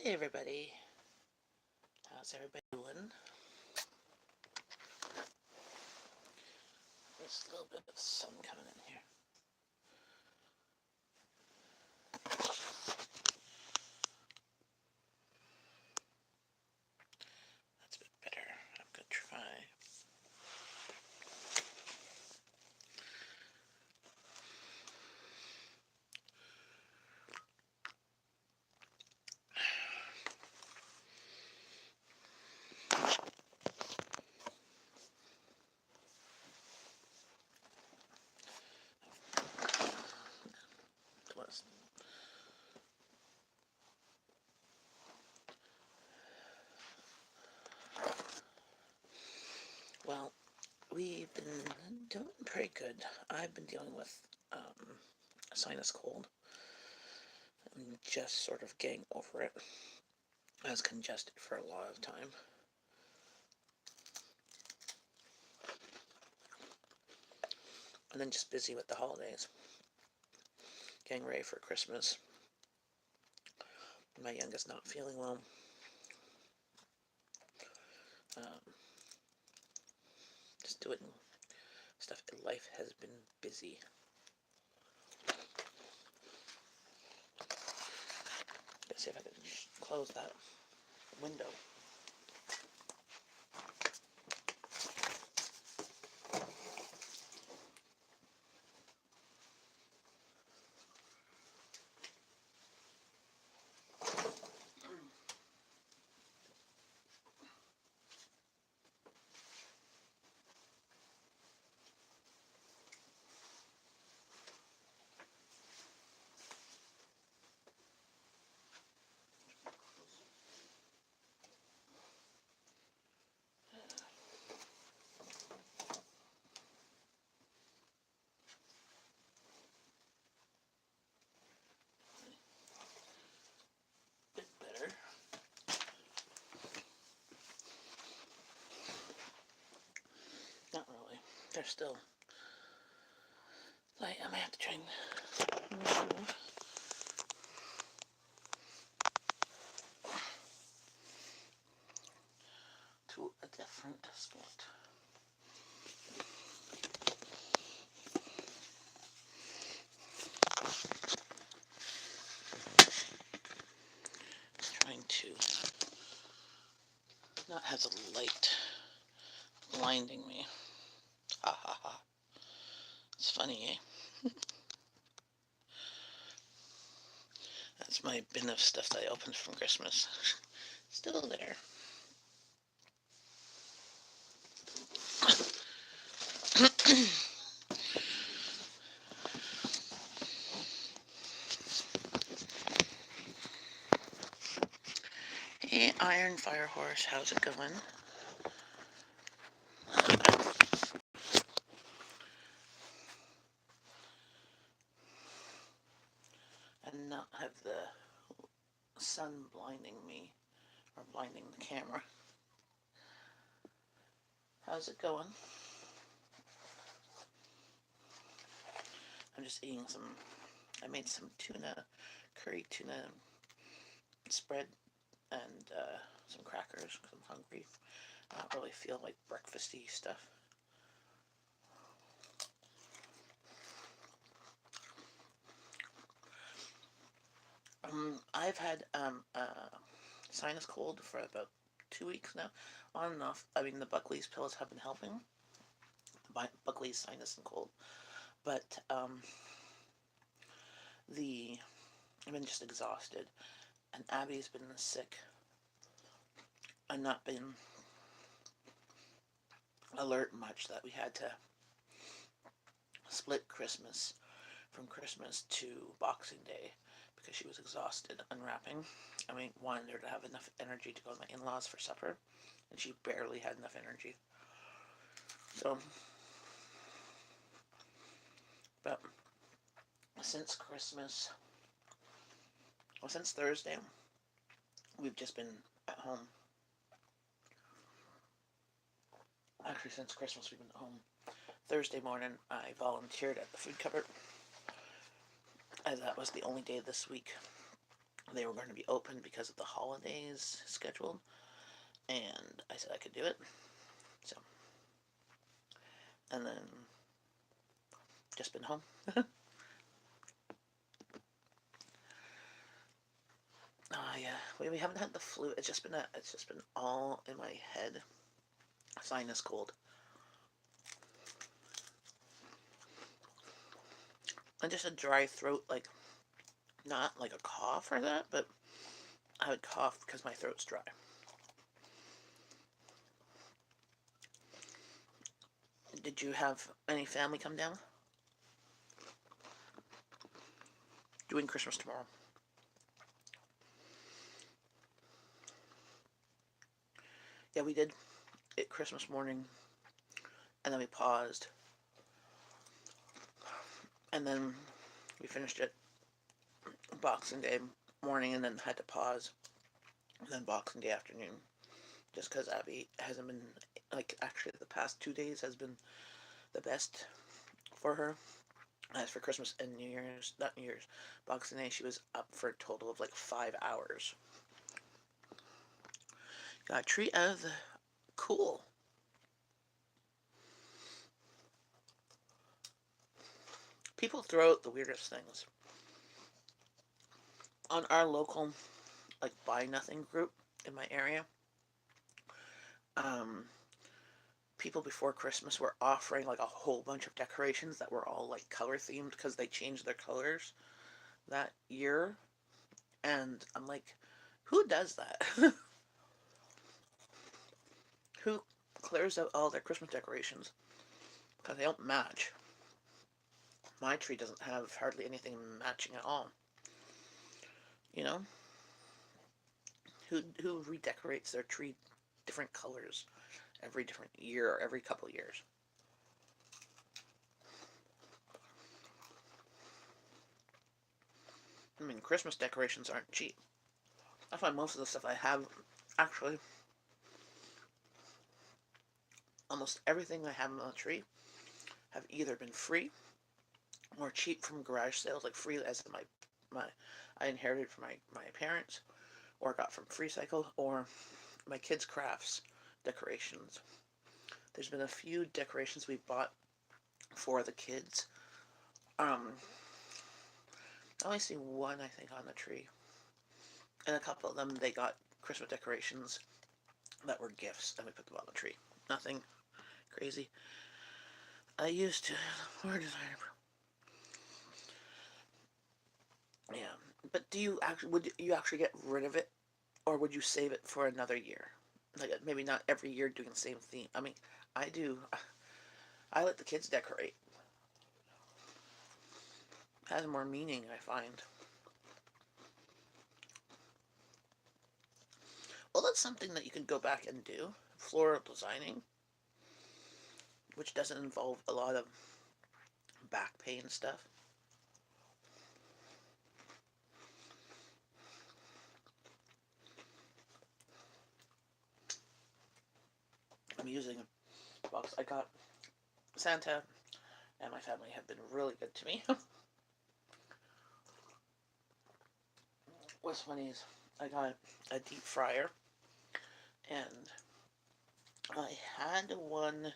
Hi everybody, how's everybody doing? There's a little bit of sun coming in here. That's a bit better. I'm gonna try. Well, we've been doing pretty good. I've been dealing with a sinus cold. I'm just sort of getting over it. I was congested for a lot of time. And then just busy with the holidays. Getting ready for Christmas. My youngest not feeling well. Just doing stuff. Life has been busy. Let's see if I can close that window. Not really. They're still light. I might have to try and move to a different spot. Trying to not have the light blinding me. Ha ha ha. It's funny, eh? That's my bin of stuff that I opened from Christmas. Still there. Hey, Iron Fire Horse, how's it going? And not have the sun blinding me, or blinding the camera. How's it going? I'm just eating some, I made some curry tuna spread and some crackers because I'm hungry. I don't really feel like breakfasty stuff. I've had a sinus cold for about 2 weeks now, on and off. I mean, the Buckley's pills have been helping. Buckley's sinus and cold, but I've been just exhausted, and Abby's been sick and not been alert much, that we had to split Christmas from Christmas to Boxing Day because she was exhausted unwrapping. I mean, wanted her to have enough energy to go to my in-laws for supper, and she barely had enough energy. So, but since Christmas, well, since Thursday, we've just been at home. Actually, since Christmas, we've been at home. Thursday morning, I volunteered at the food cupboard, as that was the only day this week They were going to be open because of the holidays scheduled, and I said I could do it. So, and then just been home. Yeah, we haven't had the flu. It's just been all in my head. Sinus cold. And just a dry throat, like not like a cough or that, but I would cough because my throat's dry. Did you have any family come down? Doing Christmas tomorrow. Yeah, we did it Christmas morning, and then we paused, and then we finished it Boxing Day morning, and then had to pause, and then Boxing Day afternoon, just because Abby hasn't been, like, actually the past 2 days has been the best for her. As for Christmas and New Year's, not New Year's, Boxing Day, she was up for a total of like 5 hours. Got a treat out of the cool. People throw out the weirdest things. On our local, like, Buy Nothing group in my area, um, people before Christmas were offering like a whole bunch of decorations that were all like color themed because they changed their colors that year. And I'm like, who does that? Who clears out all their Christmas decorations? Because they don't match. My tree doesn't have hardly anything matching at all. You know? Who redecorates their tree different colors every different year or every couple of years? I mean, Christmas decorations aren't cheap. I find most of the stuff I have, actually, almost everything I have on the tree have either been free or cheap from garage sales, like free as my I inherited from my parents, or got from Free Cycle, or my kids' crafts decorations. There's been a few decorations we bought for the kids. I only see one, I think, on the tree, and a couple of them they got Christmas decorations that were gifts, and we put them on the tree. Nothing crazy. I used to floor designer. Yeah, but do you actually would you actually get rid of it, or would you save it for another year? Like, maybe not every year doing the same theme. I mean, I do. I let the kids decorate. It has more meaning, I find. Well, that's something that you can go back and do. Floral designing, which doesn't involve a lot of back pain stuff. I'm using a box I got. Santa and my family have been really good to me. What's funny is I got a deep fryer, and I had one.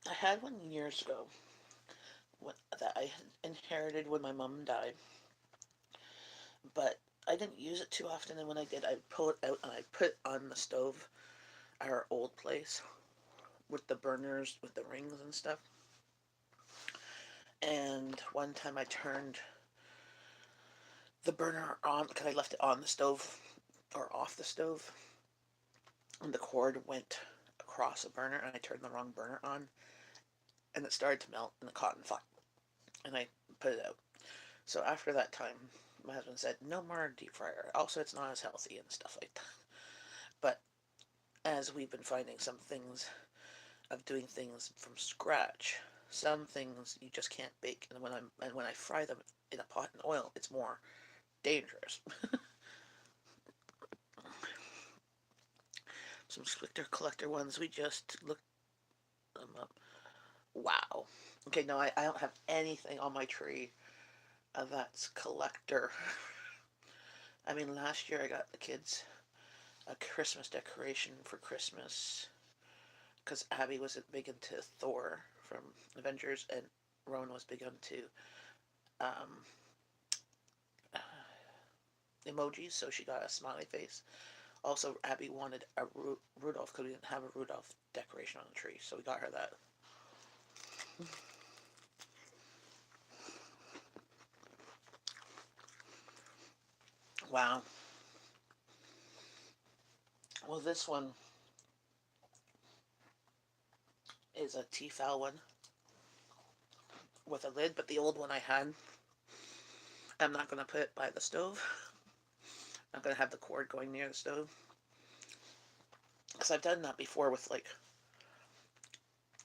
I had one years ago that I inherited when my mom died, but I didn't use it too often. And when I did, I'd pull it out and I'd put it on the stove at our old place with the burners, with the rings and stuff. And one time I turned the burner on because I left it on the stove or off the stove, and the cord went across the burner, and I turned the wrong burner on, and it started to melt, and the cotton fought, and I put it out. So after that time, my husband said, no more deep fryer. Also, it's not as healthy and stuff like that. But as we've been finding some things of doing things from scratch, some things you just can't bake, and when I fry them in a pot in oil, it's more dangerous. Some Spectre Collector ones, we just looked them up. Wow. Okay, no, I don't have anything on my tree That's collector. I mean, last year I got the kids a Christmas decoration for Christmas because Abby was big into Thor from Avengers and Rowan was big into um, uh, emojis, so she got a smiley face. Also, Abby wanted a Rudolph because we didn't have a Rudolph decoration on the tree, so we got her that. Wow. Well, this one is a Tefal one with a lid, but the old one I had, I'm not going to put it by the stove. I'm going to have the cord going near the stove. Because I've done that before with like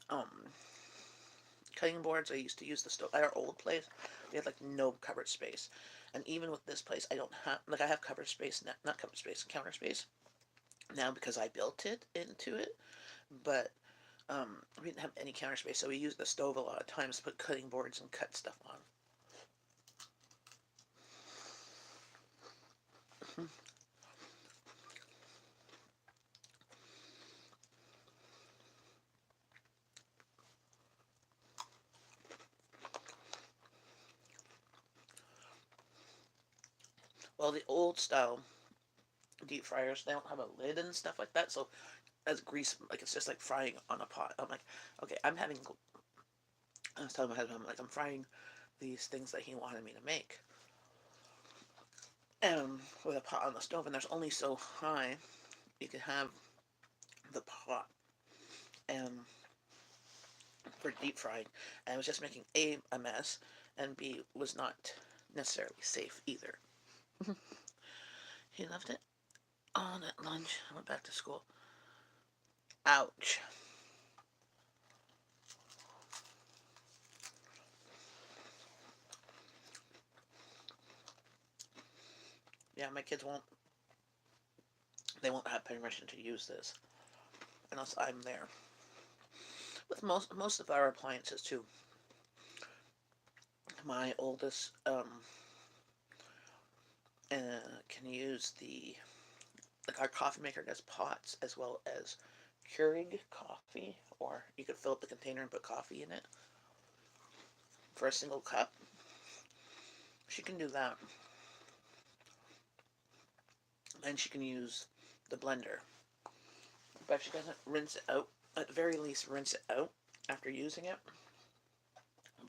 um, cutting boards. I used to use the stove at our old place. We had like no cupboard space. And even with this place, I don't have, like I have cupboard space, not cupboard space, counter space now because I built it into it. But we didn't have any counter space, so we used the stove a lot of times to put cutting boards and cut stuff on. Well, the old style deep fryers, they don't have a lid and stuff like that, so as grease, like it's just like frying on a pot. I'm like, okay, I was telling my husband, I'm like, I'm frying these things that he wanted me to make. And with a pot on the stove, and there's only so high you can have the pot and for deep frying. And it was just making a mess, and B was not necessarily safe either. He left it on at lunch. I went back to school. Ouch. Yeah, my kids won't. They won't have permission to use this unless I'm there. With most of our appliances too. My oldest can use the like our coffee maker does pots as well as Keurig coffee, or you could fill up the container and put coffee in it for a single cup. She can do that, and she can use the blender, but she doesn't rinse it out. At the very least, rinse it out after using it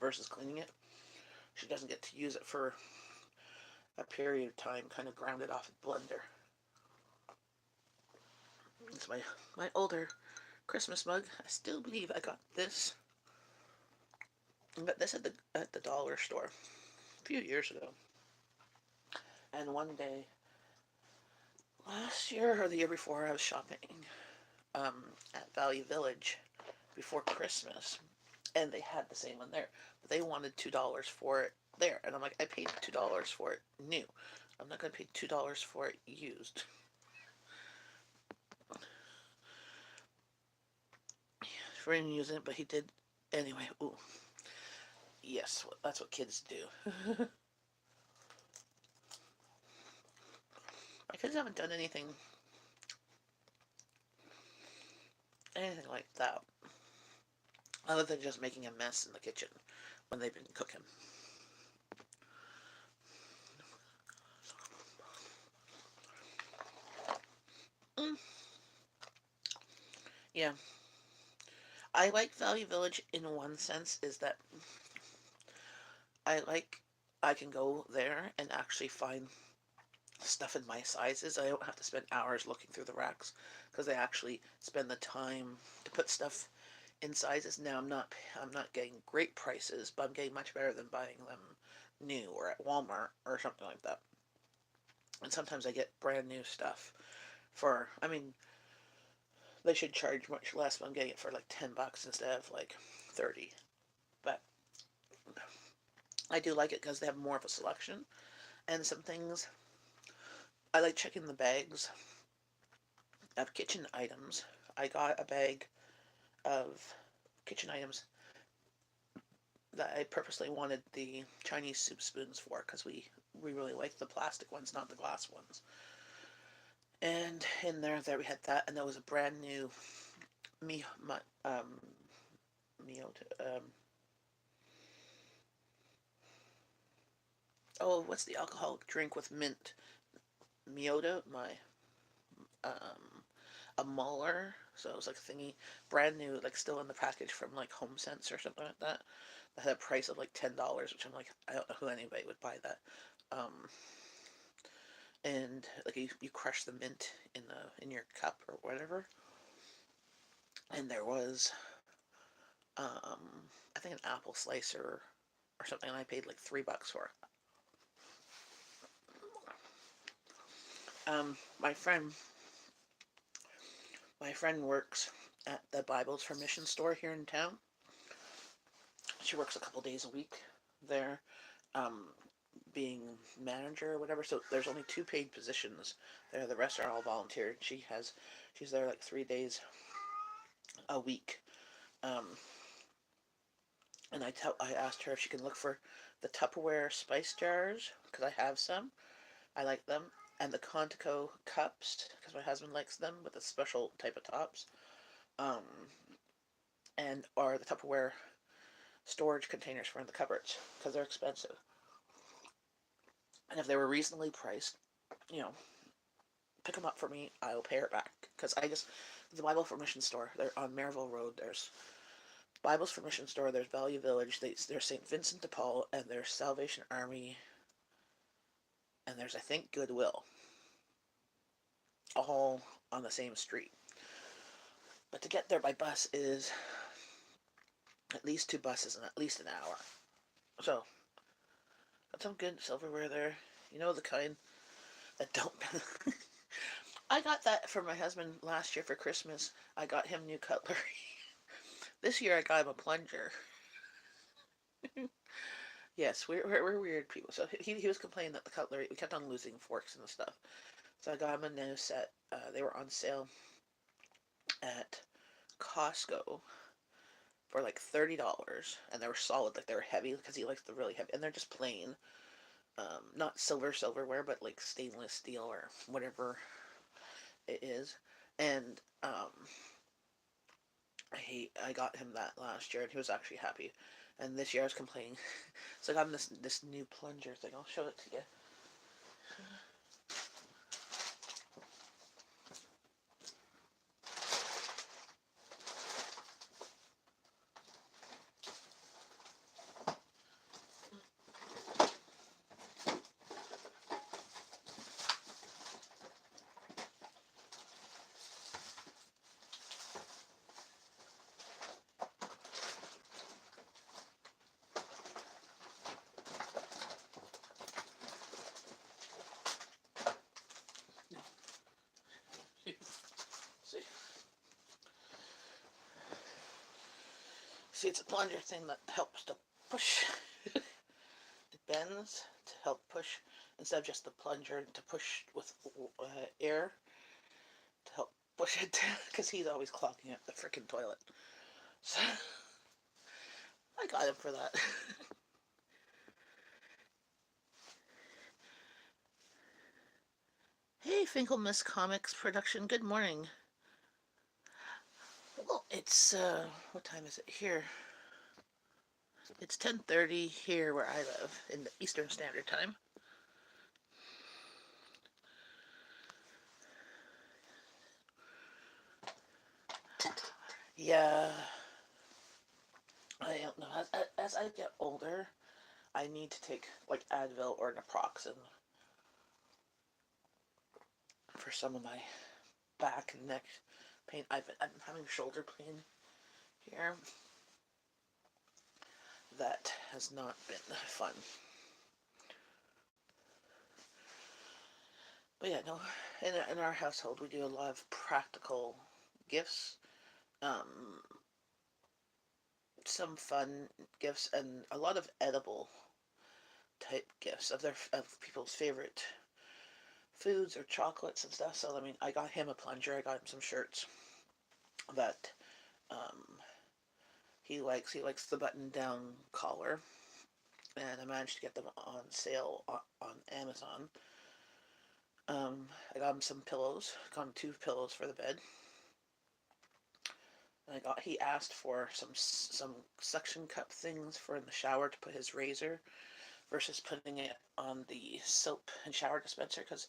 versus cleaning it. She doesn't get to use it for a period of time, kind of ground it off the blender. It's my older Christmas mug. I still believe I got this. I got this at the dollar store a few years ago. And one day, last year or the year before, I was shopping at Value Village before Christmas, and they had the same one there. But they wanted $2 for it there, and I'm like, I paid $2 for it new. I'm not gonna pay $2 for it used. For him using it, but he did anyway. Ooh, yes, that's what kids do. My kids haven't done anything like that, other than just making a mess in the kitchen when they've been cooking. Mm, yeah, I like Value Village in one sense is that I like I can go there and actually find stuff in my sizes. I don't have to spend hours looking through the racks because they actually spend the time to put stuff in sizes. Now I'm not getting great prices, but I'm getting much better than buying them new or at Walmart or something like that. And sometimes I get brand new stuff for I mean they should charge much less, but I'm getting it for like $10 instead of like 30. But I do like it because they have more of a selection and some things. I like checking the bags of kitchen items. I got a bag of kitchen items that I purposely wanted the Chinese soup spoons for, because we really like the plastic ones, not the glass ones. And in there we had that, and there was a brand new mi Miyota, oh, what's the alcoholic drink with mint? Miyota, um, a Muller. So it was like a thingy, brand new, like still in the package from like Home Sense or something like that. That had a price of like $10, which I'm like, I don't know who anybody would buy that. Um, and like you crush the mint in your cup or whatever. And there was I think an apple slicer or something, and I paid like $3 for it. My friend works at the Bibles for Mission store here in town. She works a couple days a week there, um, being manager or whatever. So there's only two paid positions there. The rest are all volunteer. She's there like 3 days a week. Um, and I asked her if she can look for the Tupperware spice jars, because I have some. I like them. And the Contico cups, because my husband likes them with a special type of tops. Um, and or the Tupperware storage containers for in the cupboards, because they're expensive. And if they were reasonably priced, you know, pick them up for me. I'll pay her back, because the Bible for Mission store. They're on Maryville Road. There's Bibles for Mission store. There's Value Village. There's St. Vincent de Paul, and there's Salvation Army, and there's, I think, Goodwill, all on the same street. But to get there by bus is at least 2 buses in at least an hour. So got some good silverware there. You know, the kind that don't. I got that for my husband last year for Christmas. I got him new cutlery. This year I got him a plunger. Yes, we're weird people. So he was complaining that the cutlery, we kept on losing forks and stuff. So I got him a new set. They were on sale at Costco for like $30, and they were solid. Like, they were heavy, because he likes the really heavy, and they're just plain, not silverware, but like stainless steel or whatever it is. And I got him that last year, and he was actually happy. And this year I was complaining, so I got him this new plunger thing. I'll show it to you. See, it's a plunger thing that helps to push. It bends to help push, instead of just the plunger to push with air to help push it, because he's always clogging up the freaking toilet. So I got him for that. Hey, Finkel Miss Comics production. Good morning. Well, it's what time is it here? It's 10:30 here where I live in the Eastern Standard Time. Yeah, I don't know. As I get older, I need to take like Advil or naproxen for some of my back and neck pain. I'm having shoulder pain here. That has not been fun. But yeah, no. In our household, we do a lot of practical gifts, um, some fun gifts, and a lot of edible type gifts of people's favorite foods or chocolates and stuff. So I mean, I got him a plunger. I got him some shirts that um, He likes the button down collar, and I managed to get them on sale on Amazon. I got him some pillows. Got him 2 pillows for the bed. And he asked for some suction cup things for in the shower to put his razor versus putting it on the soap and shower dispenser, because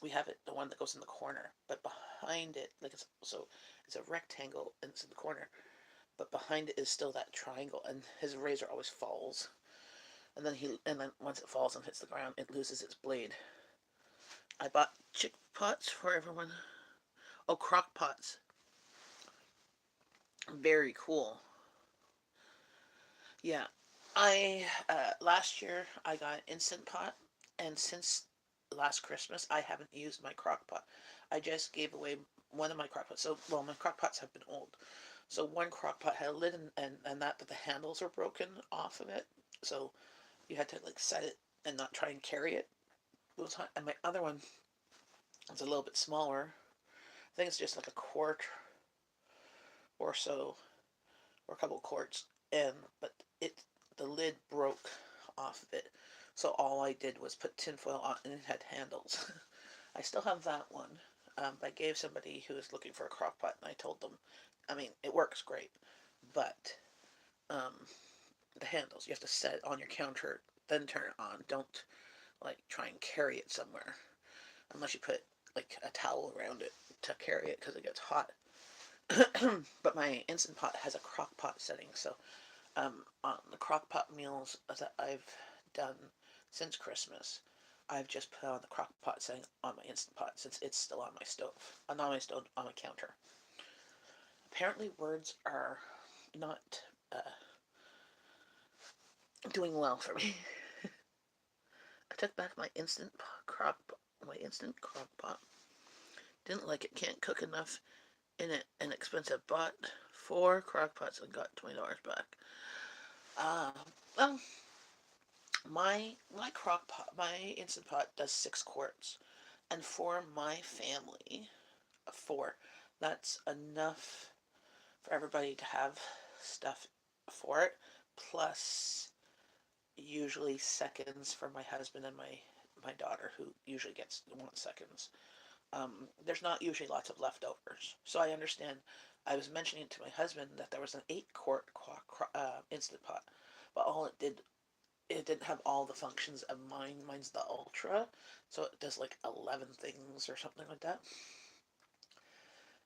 we have it the one that goes in the corner, but behind it, like it's a rectangle and it's in the corner, but behind it is still that triangle, and his razor always falls, and then once it falls and hits the ground, it loses its blade. I bought chick pots for everyone. Oh, crock pots. Very cool. Yeah. I last year I got an instant pot, and since last Christmas I haven't used my crock pot. I just gave away one of my crock pots. So, well, my crock pots have been old. So one crock pot had a lid, and that, but the handles were broken off of it. So you had to like set it and not try and carry it. And my other one is a little bit smaller. I think it's just like a quart or so, or a couple of quarts, and but it the lid broke off of it. So all I did was put tinfoil on, and it had handles. I still have that one. I gave somebody who was looking for a crock pot, and I told them, I mean, it works great, but um, the handles you have to set it on your counter, then turn it on. Don't like try and carry it somewhere unless you put like a towel around it to carry it because it gets hot. But my instant pot has a crock pot setting, so on the crock pot meals that I've done since Christmas, I've just put on the crock pot setting on my instant pot since it's still on my stove. Not on my stove, on my counter. Apparently, words are not uh, doing well for me. I took back my instant crock pot. Didn't like it. Can't cook enough in it. Inexpensive. Bought 4 crock pots and got $20 back. Uh, well, my crock pot, my instant pot does 6 quarts, and for my family of 4, that's enough for everybody to have stuff for it. Plus, usually seconds for my husband and my daughter, who usually wants seconds. There's not usually lots of leftovers, so I understand. I was mentioning to my husband that there was an 8 quart instant pot, but all it didn't have all the functions of mine. Mine's the Ultra, so it does like 11 things or something like that.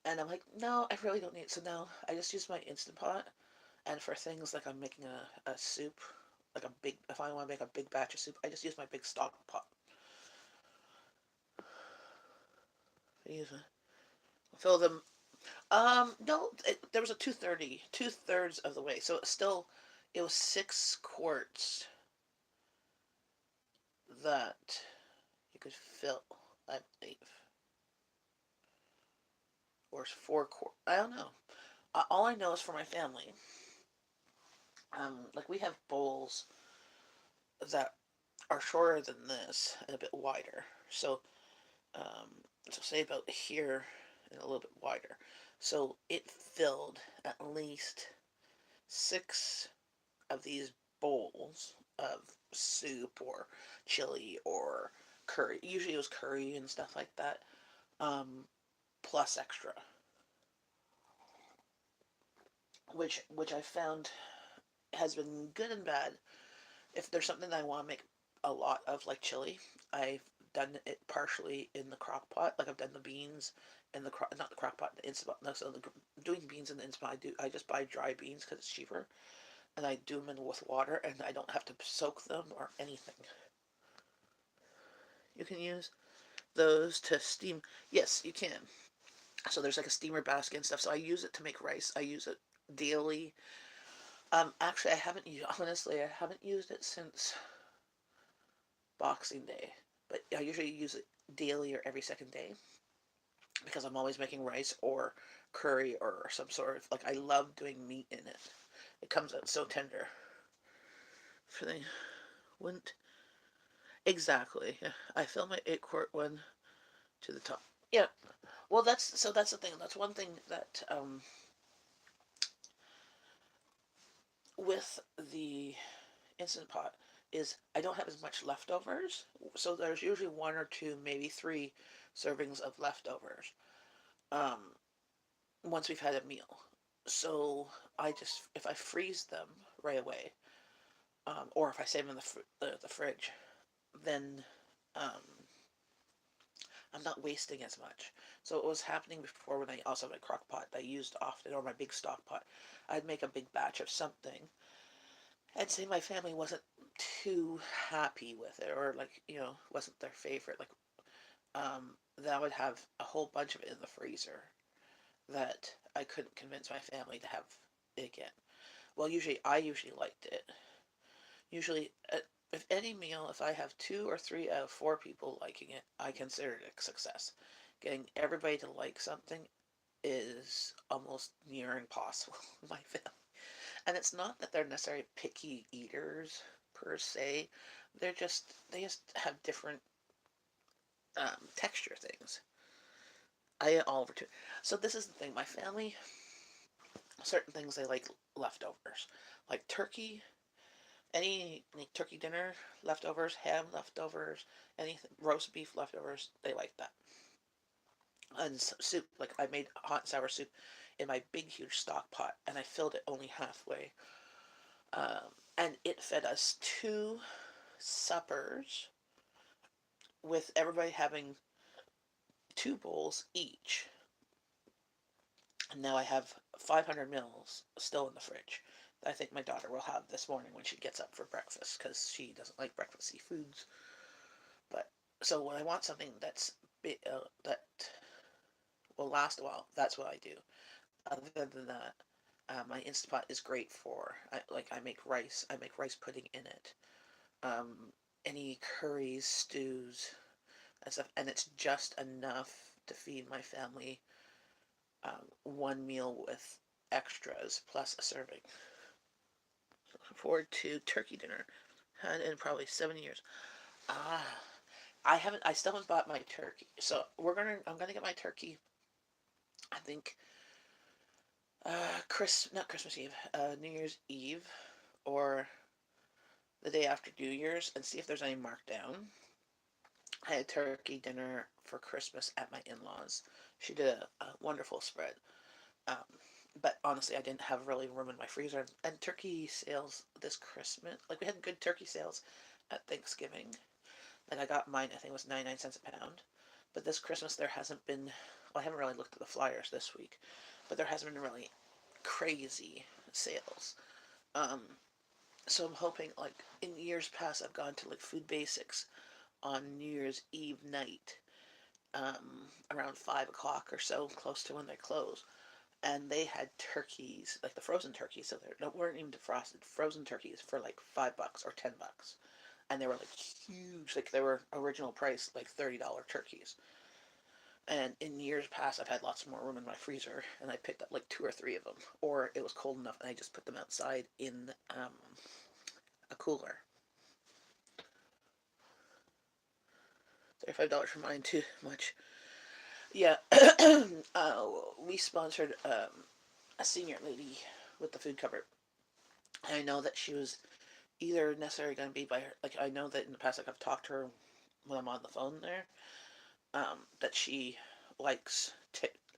And I'm like, no, I really don't need it. So now I just use my Instant Pot, and for things like I'm making a soup, like if I want to make a big batch of soup, I just use my big stock pot. I use fill them. No, there was a 230, 2/3 of the way, so it was 6 quarts that you could fill, I believe, or 4 quarts. I don't know. All I know is for my family, like we have bowls that are shorter than this and a bit wider. Um, so say about here and a little bit wider. So it filled at least 6 of these bowls of soup or chili or curry. Usually it was curry and stuff like that. Plus extra, which I found has been good and bad. If there's something that I want to make a lot of, like chili, I've done it partially in the crock pot. Like I've done the beans in the not the crock pot, the instant pot. No, so doing beans in the instant pot, I just buy dry beans because it's cheaper, and I do them in with water, and I don't have to soak them or anything. You can use those to steam. Yes, you can. So there's like a steamer basket and stuff. So I use it to make rice. I use it daily. Actually, honestly, I haven't used it since Boxing Day, but I usually use it daily or every second day because I'm always making rice or curry or some sort of, like, I love doing meat in it. It comes out so tender. For the wouldn't exactly. Yeah, I fill my 8 quart one to the top. Yeah. Well, that's the thing. That's one thing that with the Instant Pot is I don't have as much leftovers, so there's usually one or two, maybe three servings of leftovers. Um, once we've had a meal, so I just if I freeze them right away, or if I save them in the fridge, then um, I'm not wasting as much. So it was happening before when I also had my crock pot that I used often, or my big stock pot. I'd make a big batch of something, and say my family wasn't too happy with it, or like wasn't their favorite. Like that would have a whole bunch of it in the freezer that I couldn't convince my family to have it again. Well, I usually liked it. Usually, if any meal, if I have two or three out of four people liking it, I consider it a success. Getting everybody to like something is almost near impossible in my family. And it's not that they're necessarily picky eaters per se. They just have different texture things. I all over too. So this is the thing. My family, certain things they like leftovers, like turkey. Any turkey dinner leftovers, ham leftovers, anything roast beef leftovers. They like that. And soup, like I made hot and sour soup in my big huge stock pot, and I filled it only halfway. And it fed us two suppers with everybody having two bowls each. And now I have 500 mils still in the fridge that I think my daughter will have this morning when she gets up for breakfast because she doesn't like breakfasty foods. But so when I want something that will last a while, that's what I do. Other than that, my Instapot is great for I make rice. I make rice pudding in it. Um, any curries, stews, and stuff, and it's just enough to feed my family one meal with extras plus a serving. Looking forward to turkey dinner. Had in probably 7 years. Ah, I haven't. I still haven't bought my turkey. So I'm gonna get my turkey. I think not Christmas Eve, New Year's Eve, or the day after New Year's, and see if there's any markdown. I had turkey dinner for Christmas at my in-laws. She did a wonderful spread. Um, but honestly, I didn't have really room in my freezer. And turkey sales this Christmas, like we had good turkey sales at Thanksgiving. Like I got mine, I think it was 99 cents a pound. But this Christmas there hasn't been. Well, I haven't really looked at the flyers this week, but there hasn't been really crazy sales. Um, so I'm hoping, like in years past, I've gone to like Food Basics on New Year's Eve night, around 5 o'clock or so, close to when they close, and they had turkeys, like the frozen turkeys, so they weren't even defrosted, frozen turkeys for like $5 or $10, and they were like huge, like they were original price, like $30 turkeys. And in years past, I've had lots more room in my freezer, and I picked up like two or three of them, or it was cold enough, and I just put them outside in a cooler. $35 for mine, too much. Yeah, we sponsored a senior lady with the food cupboard. I know that she was either necessarily going to be by her. Like I know that in the past, like I've talked to her when I'm on the phone there. That she likes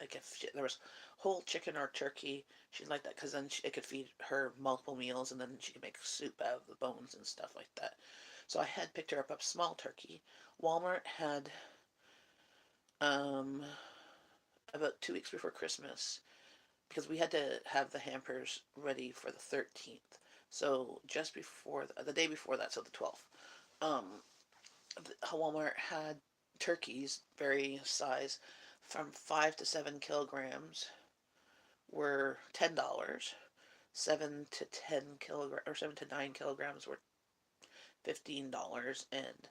like if there was whole chicken or turkey, she'd like that because then it could feed her multiple meals, and then she could make soup out of the bones and stuff like that. So I had picked her up a small turkey. Walmart had um about 2 weeks before Christmas, because we had to have the hampers ready for the 13th. So just before the day before that, so the 12th, um, Walmart had turkeys, various size, from 5 to 7 kilograms were $10. 7 to 10 kilograms or 7 to 9 kilograms were $15, and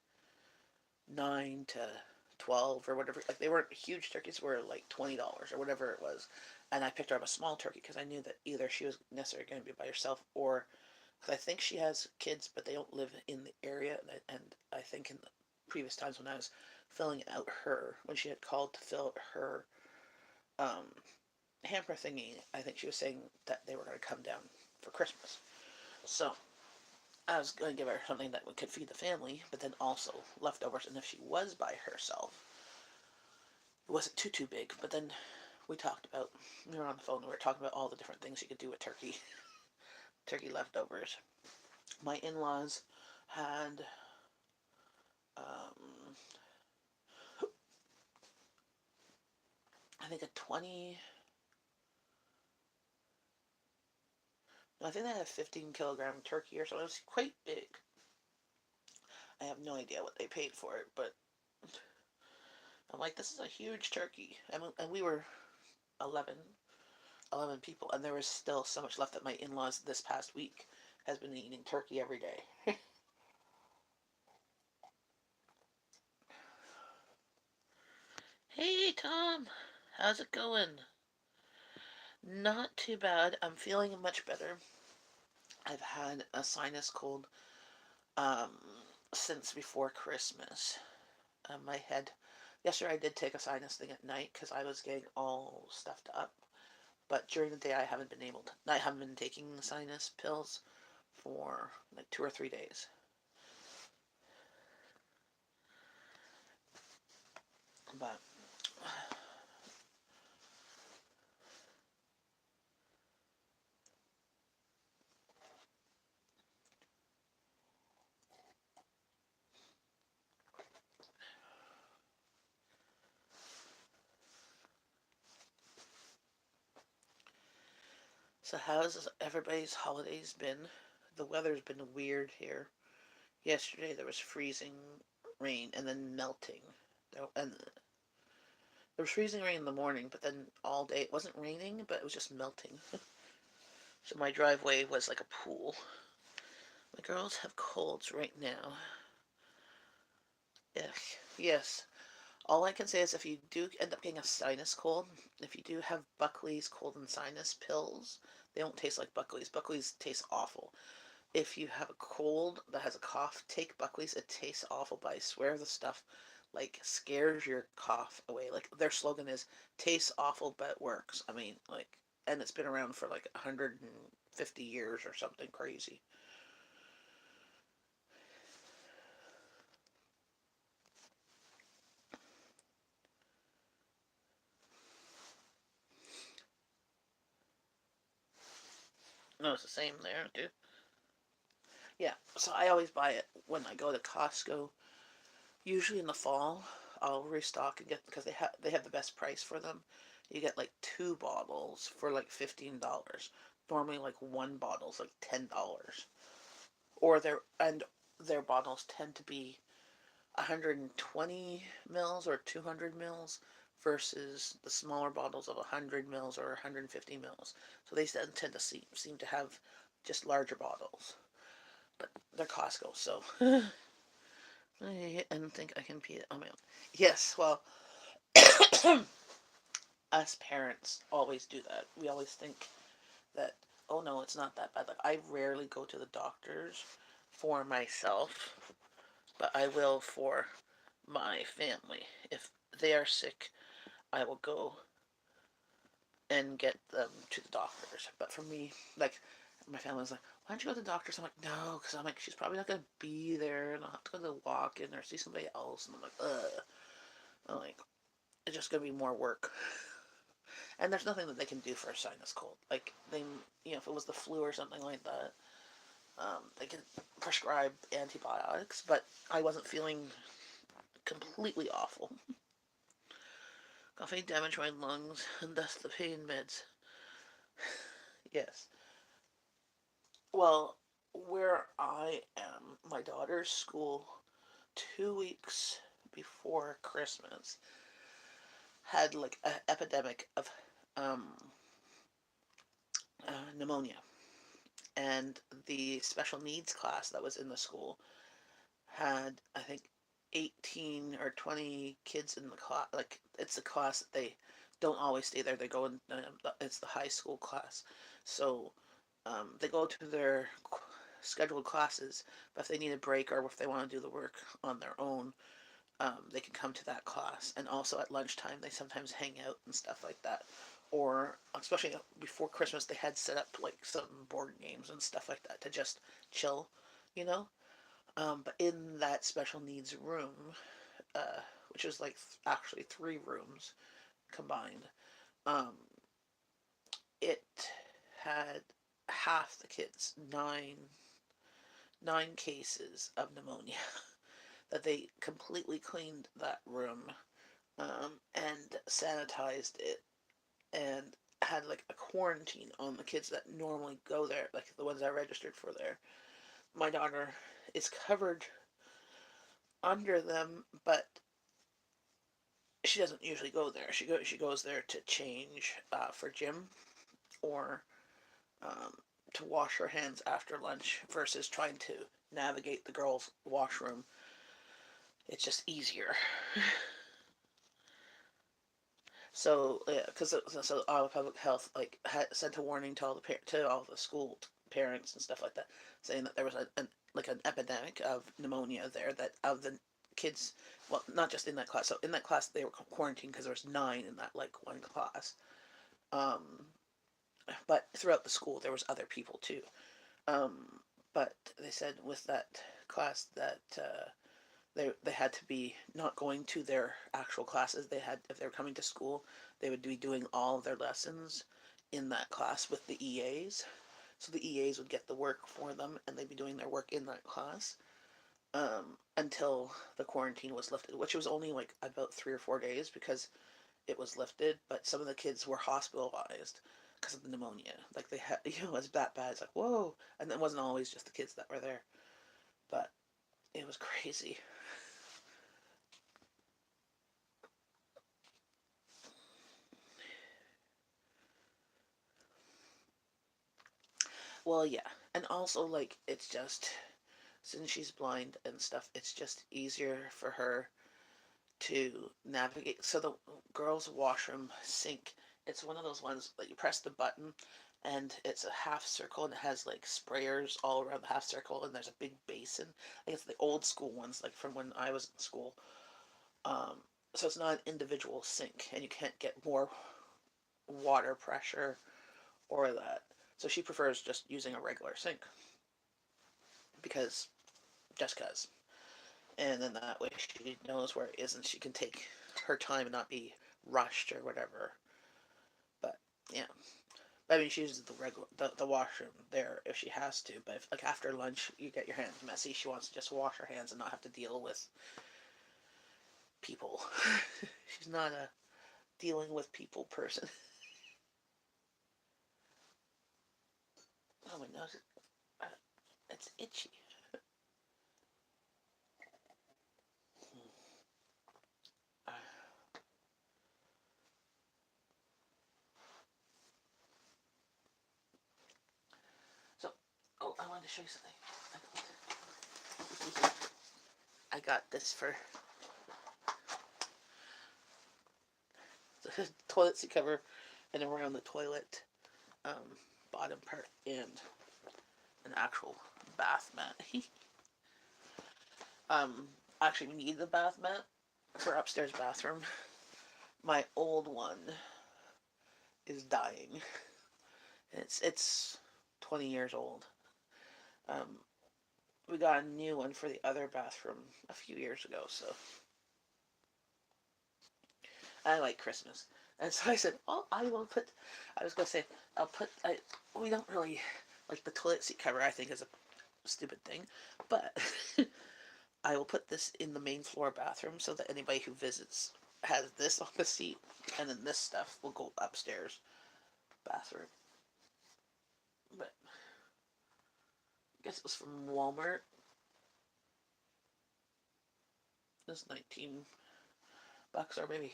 9 to 12 or whatever. Like they weren't huge turkeys; were like $20 or whatever it was. And I picked her up a small turkey because I knew that either she was necessarily going to be by herself, or because I think she has kids, but they don't live in the area. And I think in the previous times when I was filling out when she had called to fill out her um, hamper thingy, I think she was saying that they were going to come down for Christmas. So I was going to give her something that could feed the family, but then also leftovers. And if she was by herself, it wasn't too big. But then we were on the phone, we were talking about all the different things you could do with turkey, turkey leftovers. My in-laws had, I think a 20, I think they had a 15-kilogram turkey or something. It was quite big. I have no idea what they paid for it, but I'm like, this is a huge turkey. And we were 11, 11 people, and there was still so much left that my in-laws this past week has been eating turkey every day. Hey, Tom. How's it going? Not too bad. I'm feeling much better. I've had a sinus cold um, since before Christmas. My head. Yesterday I did take a sinus thing at night because I was getting all stuffed up. But during the day I haven't been able to. I haven't been taking the sinus pills for like 2 or 3 days. But so how's everybody's holidays been? The weather's been weird here. Yesterday there was freezing rain and then melting. And there was freezing rain in the morning, but then all day it wasn't raining, but it was just melting. So my driveway was like a pool. The girls have colds right now. Yes, yes. All I can say is if you do end up getting a sinus cold, if you do have Buckley's cold and sinus pills, they don't taste like Buckley's. Buckley's taste awful. If you have a cold that has a cough, take Buckley's. It tastes awful, but I swear the stuff like scares your cough away. Like their slogan is tastes awful but works. I mean, like, and it's been around for like 150 years or something crazy. No, it's the same there too. Yeah, so I always buy it when I go to Costco. Usually in the fall, I'll restock and get because they have the best price for them. You get like 2 bottles for like $15. Normally, like one bottle's like $10. Or their bottles tend to be 120 mils or 200 mils versus the smaller bottles of 100 mils or 150 mils. So they tend to seem to have just larger bottles, but they're Costco, so I don't think I can pee it on my own. Yes, well, us parents always do that. We always think that, oh no, it's not that bad. Like, I rarely go to the doctors for myself, but I will for my family. If they are sick, I will go and get them to the doctors. But for me, like, my family's like, why don't you go to the doctors? I'm like, no, because I'm like, she's probably not going to be there, and I'll have to go to the walk-in or see somebody else. And I'm like, ugh. I'm like, it's just going to be more work. And there's nothing that they can do for a sinus cold. Like, if it was the flu or something like that, they can prescribe antibiotics, but I wasn't feeling completely awful. Coffee damaged my lungs, and thus the pain meds. Yes. Well, where I am, my daughter's school, 2 weeks before Christmas, had like an epidemic of um, pneumonia. And the special needs class that was in the school had, I think, 18 or 20 kids in the class. Like, it's a class that they don't always stay there. They go in, it's the high school class. So they go to their scheduled classes, but if they need a break or if they want to do the work on their own, they can come to that class. And also at lunchtime, they sometimes hang out and stuff like that. or especially before Christmas, they had set up like some board games and stuff like that to just chill, you know. But in that special needs room, uh, which is like actually three rooms combined, um, it had half the kids, nine cases of pneumonia. That they completely cleaned that room, and sanitized it, and had like a quarantine on the kids that normally go there, like the ones that registered for there. My daughter is covered under them, but she doesn't usually go there. She goes there to change for gym, or um, to wash her hands after lunch versus trying to navigate the girls' washroom. It's just easier. So, because public health like sent a warning to all the school parents and stuff like that, saying that there was like an epidemic of pneumonia there. That of the kids, well, not just in that class. So in that class they were quarantined because there was nine in that like one class. Um, but throughout the school there was other people too. But they said with that class that they had to be not going to their actual classes. They had, if they were coming to school, they would be doing all of their lessons in that class with the EAs. So the EAs would get the work for them, and they'd be doing their work in that class, until the quarantine was lifted, which was only like about 3 or 4 days because it was lifted. But some of the kids were hospitalized because of the pneumonia. Like they had, it was that bad. It's like whoa, and it wasn't always just the kids that were there, but it was crazy. Well, yeah. And also, like, it's just, since she's blind and stuff, it's just easier for her to navigate. So, the girls' washroom sink, it's one of those ones that you press the button and it's a half circle and it has like sprayers all around the half circle and there's a big basin. Like, it's the old school ones, like from when I was in school. Um, so, it's not an individual sink and you can't get more water pressure or that. So, she prefers just using a regular sink because just cause. And then that way she knows where it is and she can take her time and not be rushed or whatever. But yeah, I mean she uses the regular the washroom there if she has to. But if like after lunch you get your hands messy, she wants to just wash her hands and not have to deal with people. She's not a dealing with people person. Oh my nose, it's itchy. Uh, so, oh, I wanted to show you something. I got this for the toilet seat cover and around the toilet, um, bottom part, and an actual bath mat. Actually, we need the bath mat for upstairs bathroom. My old one is dying. It's 20 years old. Um, we got a new one for the other bathroom a few years ago, so I like Christmas. And so I said, "Oh, I will put." I was gonna say, "I'll put." We don't really like the toilet seat cover. I think is a stupid thing, but I will put this in the main floor bathroom so that anybody who visits has this on the seat, and then this stuff will go upstairs bathroom. But I guess it was from Walmart. It was 19 bucks, or maybe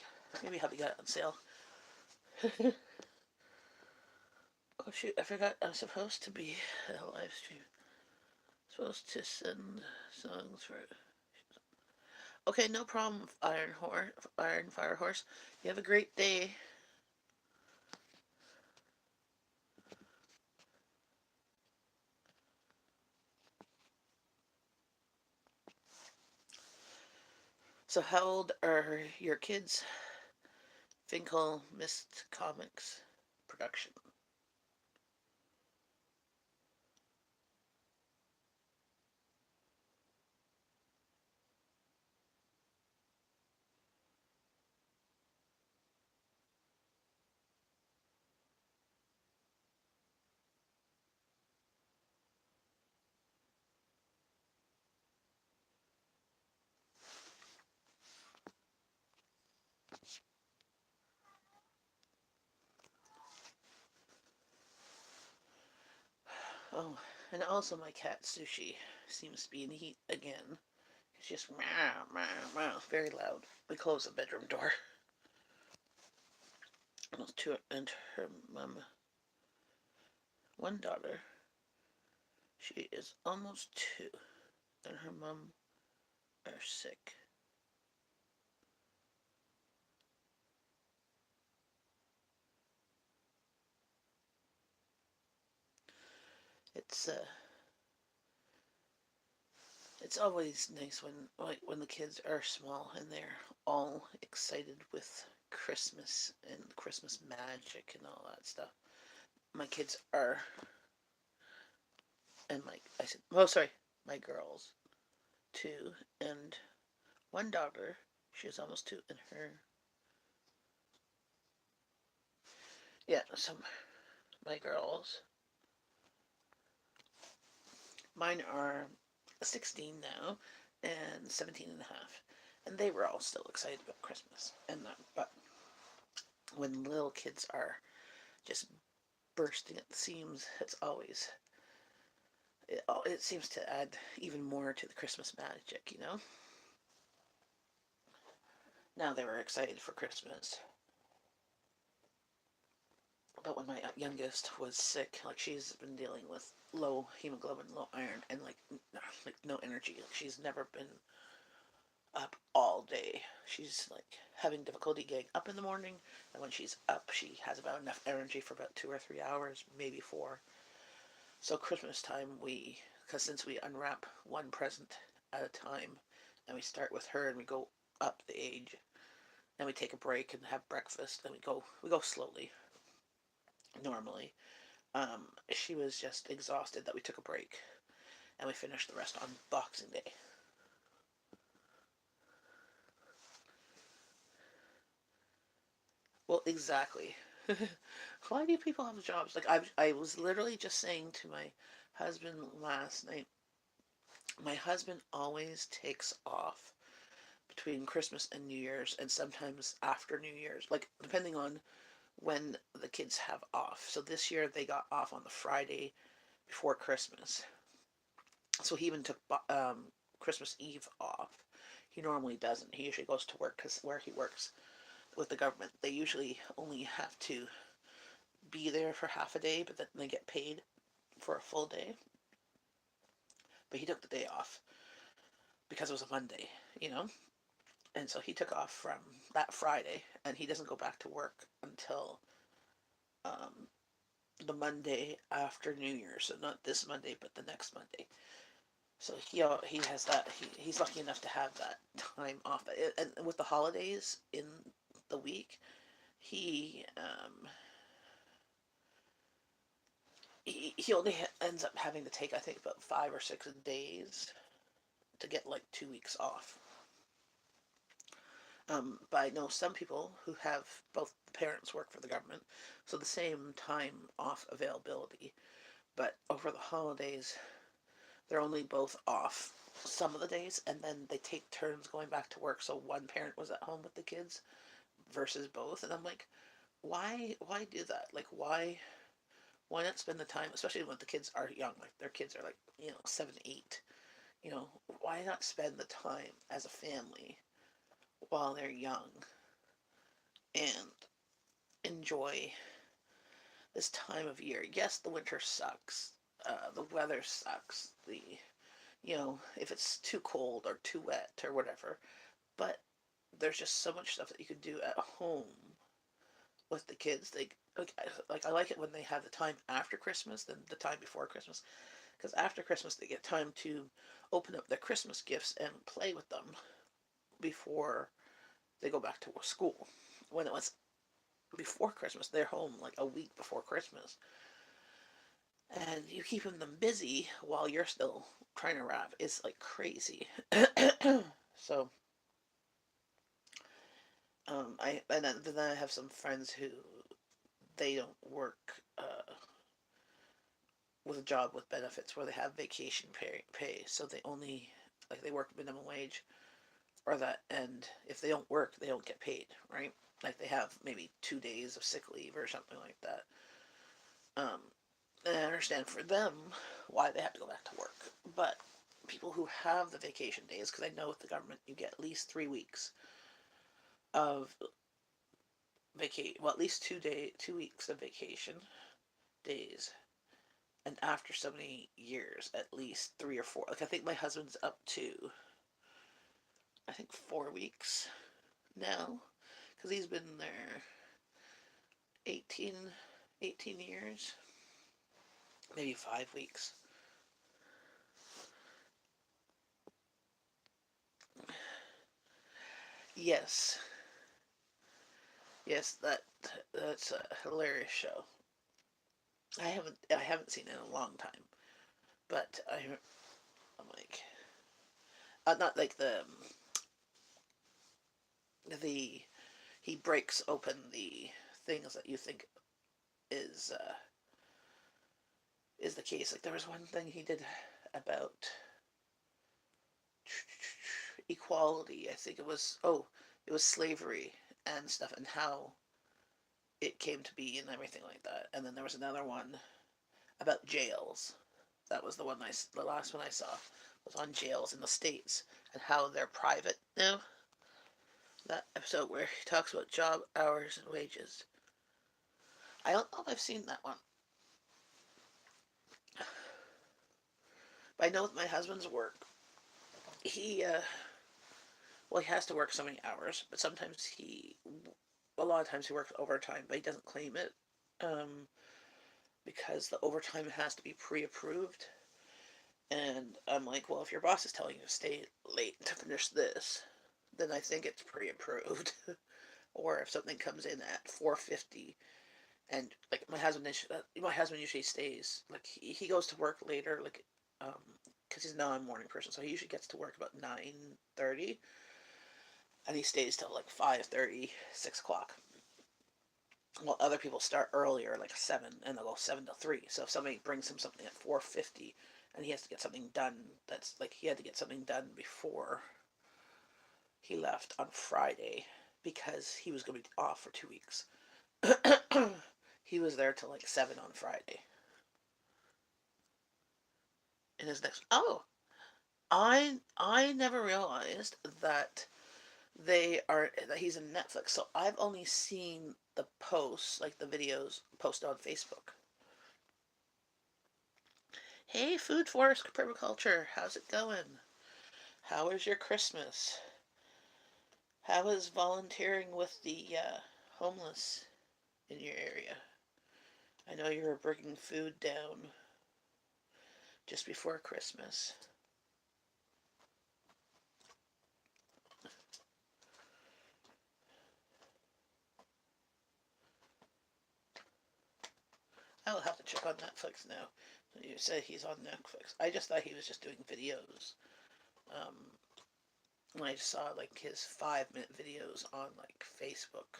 hubby got it on sale. Oh shoot! I forgot. I'm supposed to be at a live stream. Supposed to send songs for. Okay, no problem. Iron Fire Horse. You have a great day. So, how old are your kids? Finkel Mist Comics production. Oh, and also my cat Sushi seems to be in heat again. It's just meow, meow, meow, very loud. We close the bedroom door. To and her mum, one daughter. She is almost 2, and her mum are sick. It's it's always nice when the kids are small and they're all excited with Christmas and Christmas magic and all that stuff. My kids are, and my I said, oh sorry, my girls 2 and one daughter. She's almost 2, and her yeah. So my girls, mine are 16 now and 17 and a half, and they were all still excited about Christmas and that. But when little kids are just bursting at the seams, it seems to add even more to the Christmas magic, you know. Now they were excited for Christmas, but when my youngest was sick, like she's been dealing with low hemoglobin, low iron, and like no energy. Like she's never been up all day. She's like having difficulty getting up in the morning, and when she's up, she has about enough energy for about 2 or 3 hours, maybe 4. So Christmas time, because since we unwrap one present at a time, and we start with her, and we go up the age, and we take a break and have breakfast, and we go slowly. Normally, she was just exhausted that we took a break, and we finished the rest on Boxing Day. Well, exactly. Why do people have jobs? Like I was literally just saying to my husband last night. My husband always takes off between Christmas and New Year's, and sometimes after New Year's, like depending on when the kids have off. So this year they got off on the Friday before Christmas. So he even took Christmas Eve off. He normally doesn't. He usually goes to work because where he works with the government, they usually only have to be there for half a day, but then they get paid for a full day. But he took the day off because it was a Monday, you know? And so he took off from that Friday, and he doesn't go back to work until um, the Monday after New Year. So not this Monday, but the next Monday. So he has that. He's lucky enough to have that time off. And with the holidays in the week, he he only ends up having to take, I think, about 5 or 6 days to get like 2 weeks off. But I know some people who have both parents work for the government, so the same time off availability. But over the holidays, they're only both off some of the days, and then they take turns going back to work. So one parent was at home with the kids versus both, and I'm like, why do that? Like, why not spend the time, especially when the kids are young, like their kids are like 7, 8. Why not spend the time as a family while they're young and enjoy this time of year? Yes, the winter sucks. The weather sucks. If it's too cold or too wet or whatever. But there's just so much stuff that you can do at home with the kids. I like it when they have the time after Christmas than the time before Christmas, because after Christmas they get time to open up their Christmas gifts and play with them before they go back to school. When it was before Christmas. They're home like a week before Christmas. And you keeping them busy while you're still trying to wrap. It's like crazy. So, then I have some friends who they don't work with a job with benefits where they have vacation pay, so they only like they work minimum wage or that, and if they don't work, they don't get paid, right? Like they have maybe 2 days of sick leave or something like that. Um, and I understand for them why they have to go back to work, but people who have the vacation days, because I know with the government you get at least 3 weeks of vacation, well, at least 2 weeks of vacation days, and after so many years, at least 3 or 4. Like I think my husband's up to, I think 4 weeks now, because he's been there 18, 18 years, maybe 5 weeks. Yes, yes, that's a hilarious show. I haven't seen it in a long time, but I'm like, not like the he breaks open the things that you think is uh, is the case. Like there was one thing he did about equality. I think it was, it was slavery and stuff, and how it came to be and everything like that. And then there was another one about jails. That was the last one I saw was on jails in the States and how they're private now. That episode where he talks about job hours and wages. I don't know if I've seen that one, but I know with my husband's work, he well, he has to work so many hours, but sometimes a lot of times he works overtime, but he doesn't claim it, um, because the overtime has to be pre-approved. And I'm like, well, if your boss is telling you to stay late to finish this, then I think it's pre-approved. Or if something comes in at 4:50, and like my husband usually stays like he goes to work later, like um, because he's not a morning person, so he usually gets to work about 9:30, and he stays till like 5:30, 6 o'clock. Well, other people start earlier, like 7, and they'll go 7 to 3. So if somebody brings him something at 4:50, and he has to get something done, that's like he had to get something done before he left on Friday because he was going to be off for 2 weeks. He was there till like 7 on Friday. In his next, I never realized that he's in Netflix. So I've only seen the posts, like the videos posted on Facebook. Hey, Food Forest Permaculture, how's it going? How is your Christmas? How is volunteering with the homeless in your area? I know you were bringing food down just before Christmas. I'll have to check on Netflix now. You say he's on Netflix. I just thought he was just doing videos. Um, I saw like his 5-minute videos on like Facebook.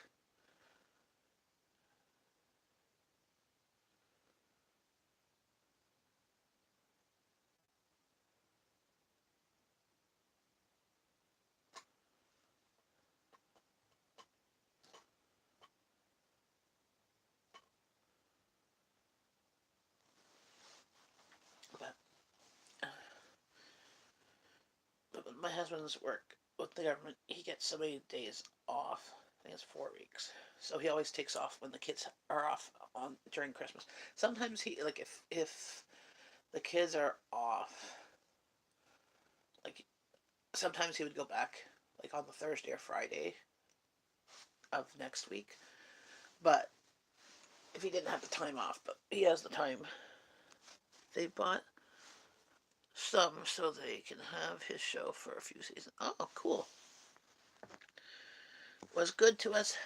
But, uh, but my husband's work with the government, he gets so many days off. I think it's 4 weeks. So he always takes off when the kids are off on during Christmas. Sometimes he like if the kids are off, like sometimes he would go back like on the Thursday or Friday of next week. But if he didn't have the time off, but he has the time, they bought some so they can have his show for a few seasons. Oh, cool. Was good to us.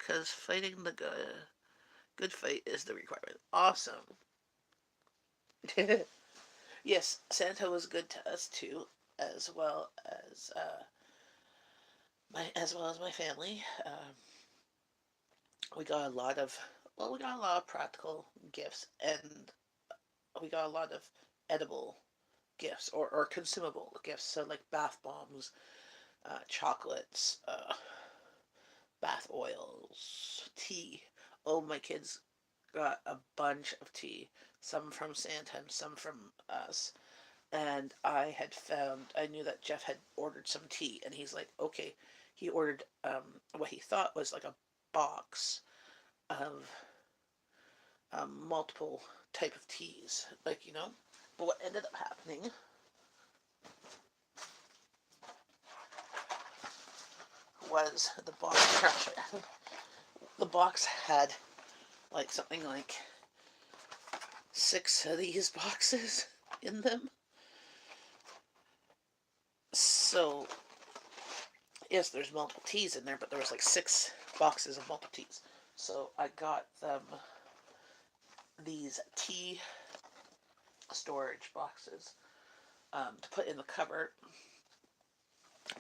because fighting the good fight is the requirement. Awesome. Yes, Santa was good to us too, as well as my family. We got a lot of we got a lot of practical gifts, and we got a lot of edible gifts or consumable gifts. So like bath bombs, chocolates, bath oils, tea. Oh, my kids got a bunch of tea. Some from Santa and some from us. And I knew that Jeff had ordered some tea, and he's like, okay. He ordered what he thought was like a box of multiple type of teas, like, you know. But what ended up happening was the box had like something like 6 of these boxes in them. So yes, there's multiple teas in there, but there was like 6 boxes of multiple teas. So I got them these tea storage boxes to put in the cupboard,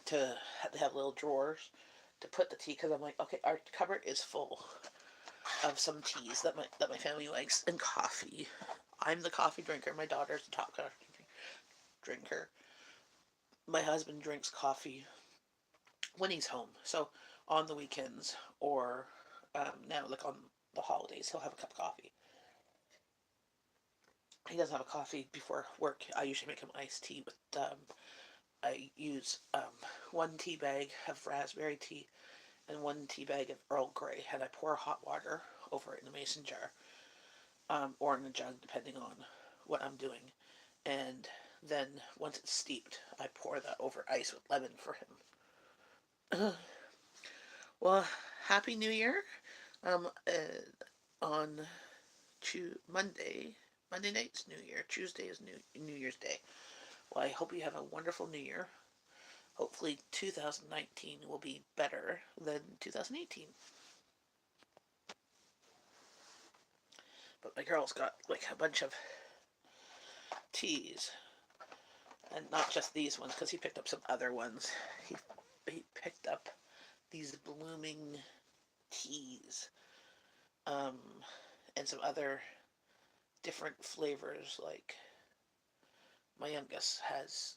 to have little drawers to put the tea, because I'm like, okay, our cupboard is full of some teas that my family likes, and coffee. I'm the coffee drinker. My daughter's the top coffee drinker. My husband drinks coffee when he's home. So on the weekends or now, like on the holidays, he'll have a cup of coffee. He doesn't have a coffee before work. I usually make him iced tea with. I use 1 tea bag of raspberry tea and 1 tea bag of Earl Grey, and I pour hot water over it in a mason jar, or in a jug, depending on what I'm doing. And then once it's steeped, I pour that over ice with lemon for him. Well, Happy New Year. On Monday night's New Year. Tuesday is New Year's Day. Well, I hope you have a wonderful New Year. Hopefully 2019 will be better than 2018. But my girl's got like a bunch of teas, and not just these ones, because he picked up some other ones. He picked up these blooming teas, um, and some other different flavors. Like my youngest has,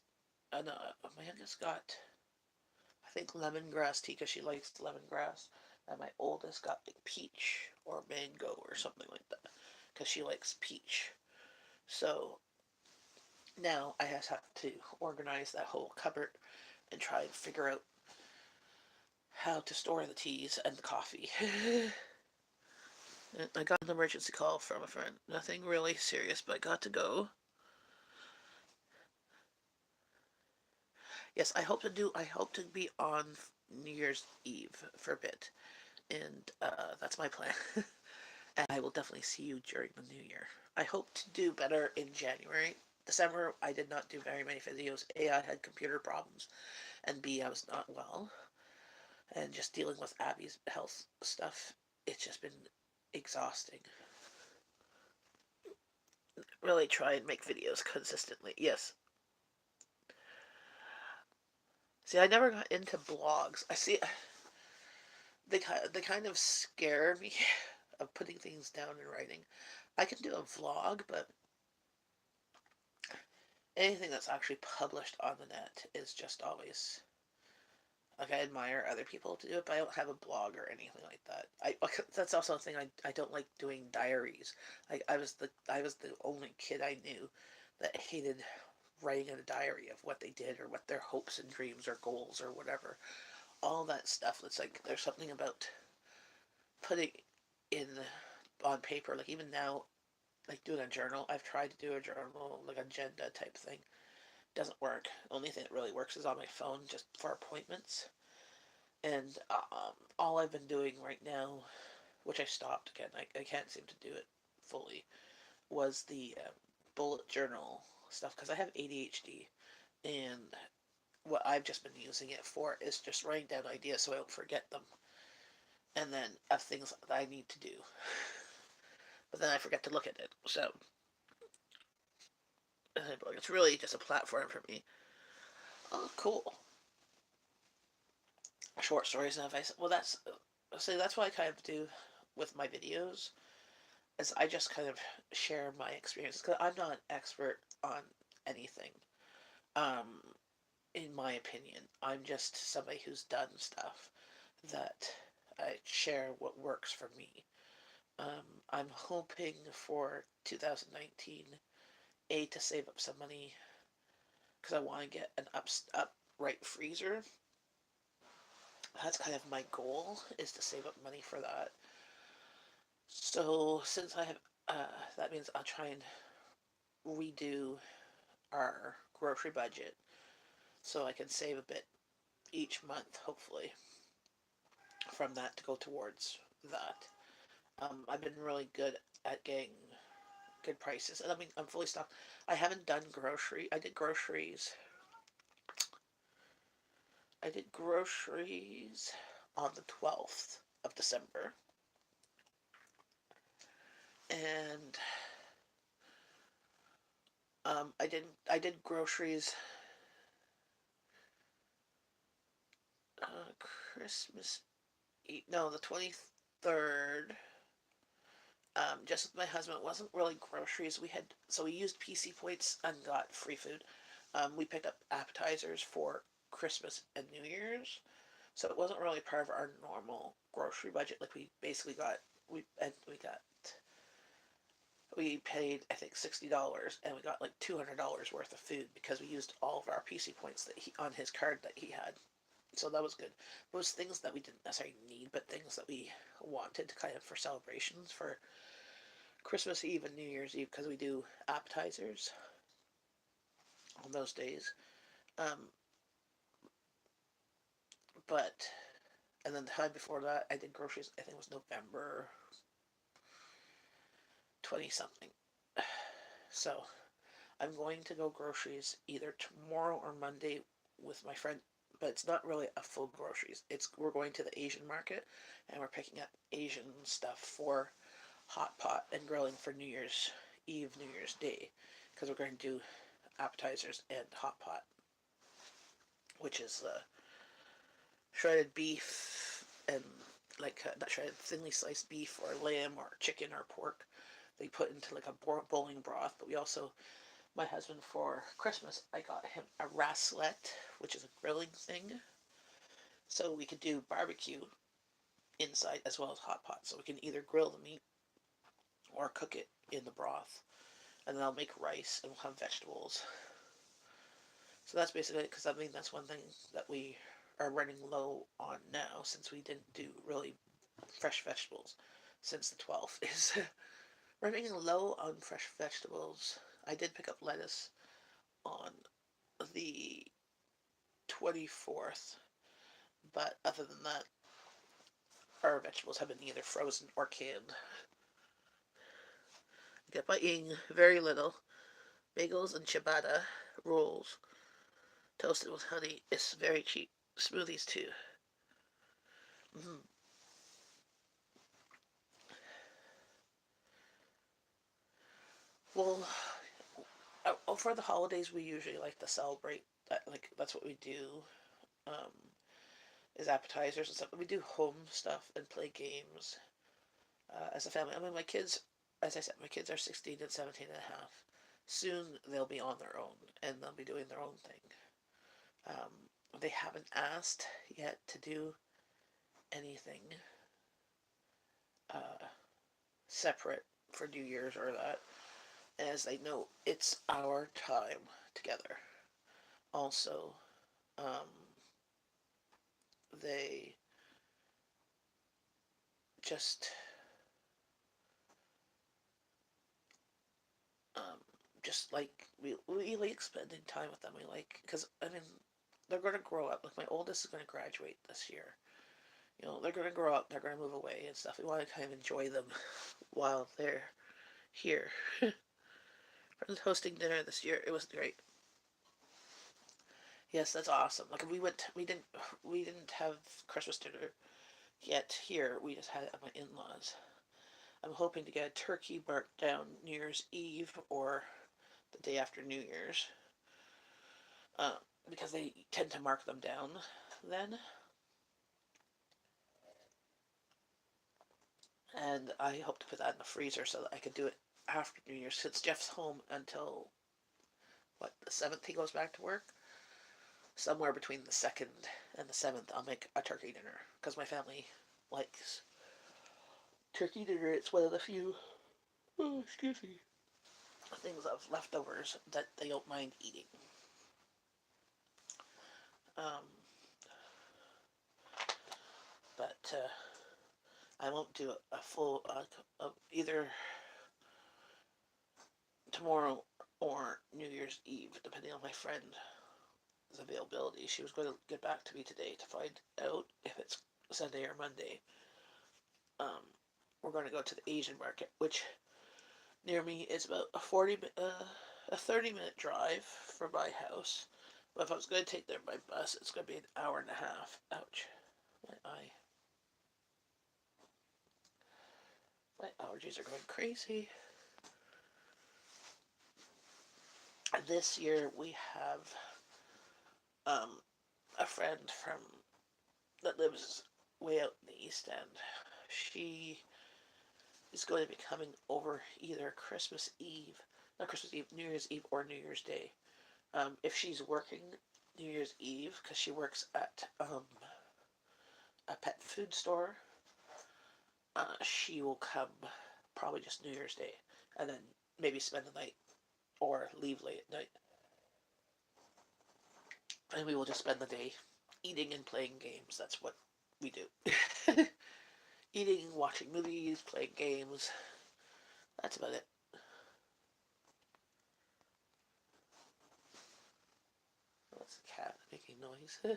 my youngest got, I think, lemongrass tea because she likes lemongrass, and my oldest got like peach or mango or something like that because she likes peach. So now I have to organize that whole cupboard and try and figure out how to store the teas and the coffee. I got an emergency call from a friend. Nothing really serious, but I got to go. Yes, I hope to be on New Year's Eve for a bit, and that's my plan. And I will definitely see you during the New Year. I hope to do better in January. December, I did not do very many videos. A, I had computer problems, and B, I was not well, and just dealing with Abby's health stuff. It's just been exhausting. Really try and make videos consistently. Yes. See, I never got into blogs. I see they kind of scare me of putting things down in writing. I can do a vlog, but anything that's actually published on the net is just always like, I admire other people to do it, but I don't have a blog or anything like that. That's also a thing, I don't like doing diaries. Like I was the only kid I knew that hated writing in a diary of what they did or what their hopes and dreams or goals or whatever. All that stuff. It's like there's something about putting in on paper. Like even now, like doing a journal. I've tried to do a journal, like agenda type thing. Doesn't work. The only thing that really works is on my phone, just for appointments. And all I've been doing right now, which I stopped again, I can't seem to do it fully, was the bullet journal stuff because I have ADHD, and what I've just been using it for is just writing down ideas so I don't forget them. and then of things that I need to do. But then I forget to look at it. So it's really just a platform for me. Oh, cool. Short stories and advice. Well, that's what I kind of do with my videos. Is I just kind of share my experiences because I'm not an expert on anything. Um, in my opinion, I'm just somebody who's done stuff that I share what works for me. I'm hoping for 2019, to save up some money because I want to get an upright freezer. That's kind of my goal, is to save up money for that. So since I have, that means I'll try and redo our grocery budget so I can save a bit each month, hopefully, from that to go towards that. I've been really good at getting good prices, and I mean I'm fully stocked. I haven't done grocery. I did groceries on the 12th of December, and I did groceries Christmas Eve. No, the 23rd. Just with my husband. It wasn't really groceries. We used PC points and got free food. We picked up appetizers for Christmas and New Year's, so it wasn't really part of our normal grocery budget. Like we basically got we paid I think $60 and we got like $200 worth of food because we used all of our PC points that he on his card that he had. So that was good. It was things that we didn't necessarily need, but things that we wanted to kind of for celebrations for Christmas Eve and New Year's Eve because we do appetizers on those days. Um, but and then the time before that, I did groceries. I think it was November 20 something. So I'm going to go groceries either tomorrow or Monday with my friend. But it's not really a full groceries. We're going to the Asian market and we're picking up Asian stuff for hot pot and grilling for New Year's Eve, New Year's Day, because we're going to do appetizers and hot pot, which is shredded beef and like not shredded, thinly sliced beef or lamb or chicken or pork. They put into like a bowling broth. But we also, my husband for Christmas, I got him a raclette, which is a grilling thing, so we could do barbecue inside as well as hot pot. So we can either grill the meat or cook it in the broth, and then I'll make rice and we'll have vegetables. So that's basically it, because I mean that's one thing that we are running low on now since we didn't do really fresh vegetables since the 12th is running low on fresh vegetables. I did pick up lettuce on the 24th, but other than that, our vegetables have been either frozen or canned. I get by eating very little. Bagels and ciabatta rolls toasted with honey is very cheap. Smoothies too. Mm-hmm. Well, for the holidays, we usually like to celebrate. Like that's what we do. Um, is appetizers and stuff. We do home stuff and play games as a family. I mean, my kids, as I said, my kids are 16 and 17 and a half. Soon they'll be on their own and they'll be doing their own thing. They haven't asked yet to do anything uh, separate for New Year's or that, as they know it's our time together. Also, um, they just um, just like we like spending time with them. We like because I mean they're going to grow up. Like my oldest is going to graduate this year. You know they're going to grow up. They're going to move away and stuff. We want to kind of enjoy them while they're here. Friends hosting dinner this year. It was great. Yes, that's awesome. Like we didn't have Christmas dinner Yet here, we just had it at my in-laws. I'm hoping to get a turkey marked down New Year's Eve or the day after New Year's, uh, because they tend to mark them down then. And I hope to put that in the freezer so that I can do it after New Year's. Since Jeff's home until, what, the 7th he goes back to work? Somewhere between the 2nd and the 7th, I'll make a turkey dinner because my family likes turkey dinner. It's one of the few, oh, excuse me, things of leftovers that they don't mind eating. Um, but I won't do a full either tomorrow or New Year's Eve, depending on my friend's availability. She was going to get back to me today to find out if it's Sunday or Monday. Um, we're going to go to the Asian market, which near me is about a 30-minute drive from my house. But if I was going to take there by bus, it's going to be an hour and a half. Ouch, my eye. My allergies are going crazy. This year we have a friend from that lives way out in the East End. She is going to be coming over either Christmas Eve, not Christmas Eve, New Year's Eve or New Year's Day. If she's working New Year's Eve, because she works at a pet food store, she will come probably just New Year's Day, and then maybe spend the night or leave late at night. And we will just spend the day eating and playing games. That's what we do. Eating, watching movies, playing games. That's about it. That's the cat making noise.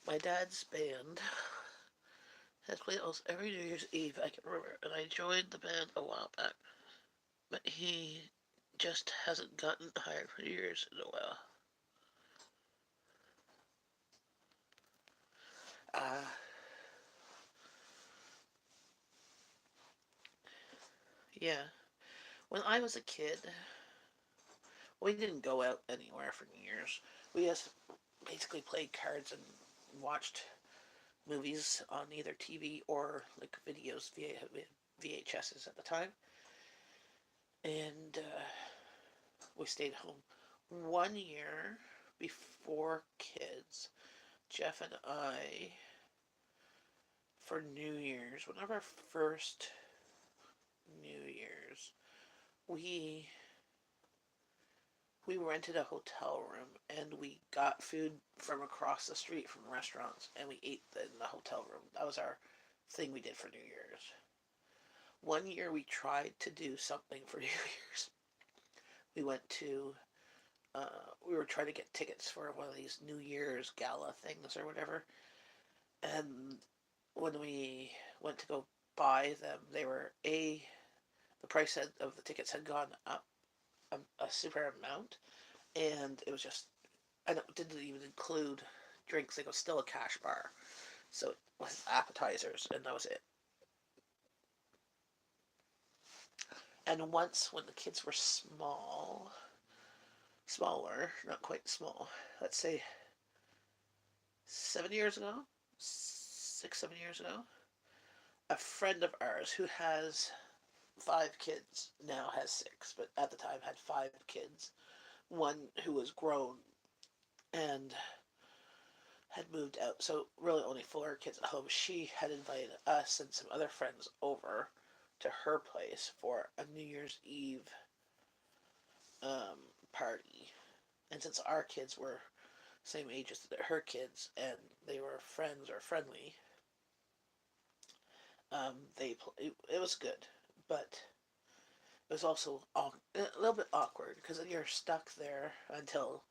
My dad's band has played almost every New Year's Eve I can remember, and I joined the band a while back. But he just hasn't gotten hired for New Year's in a while. Uh, yeah. When I was a kid, we didn't go out anywhere for New Year's. We just basically played cards and watched movies on either TV or like videos via VHSs at the time. And we stayed home. One year before kids, Jeff and I, for New Year's, one of our first New Year's, we we rented a hotel room and we got food from across the street from restaurants and we ate in the hotel room. That was our thing we did for New Year's. One year we tried to do something for New Year's. We went to we were trying to get tickets for one of these New Year's gala things or whatever. And when we went to go buy them, they were the price of the tickets had gone up a super amount, and it was just, and it didn't even include drinks. It was still a cash bar, so it was appetizers, and that was it. And once, when the kids were smaller, not quite small, let's say 7 years ago, 6, 7 years ago, a friend of ours who has 5 kids, now has six, but at the time had 5 kids. One who was grown and had moved out, so really only 4 kids at home. She had invited us and some other friends over to her place for a New Year's Eve party. And since our kids were same age as her kids and they were friends or friendly, it was good, but it was also a little bit awkward because you're stuck there until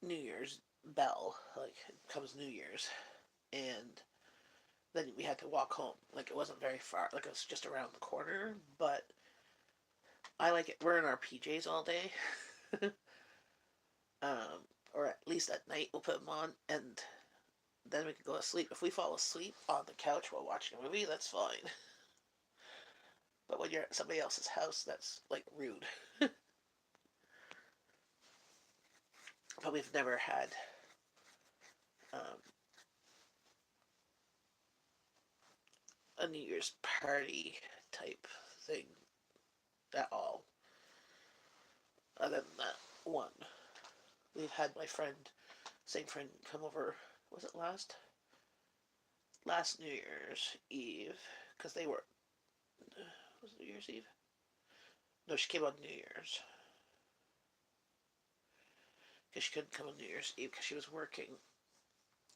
New Year's bell, like comes New Year's, and then we had to walk home. Like, it wasn't very far. Like, it was just around the corner, but I like it. We're in our PJs all day. um, or at least at night we'll put them on, and then we can go to sleep. If we fall asleep on the couch while watching a movie, that's fine. But when you're at somebody else's house, that's like rude. But we've never had um, a New Year's party type thing at all. Other than that one, we've had my friend, same friend, come over. Was it last New Year's Eve? Because they were, was it New Year's Eve? No, she came on New Year's. Because she couldn't come on New Year's Eve because she was working.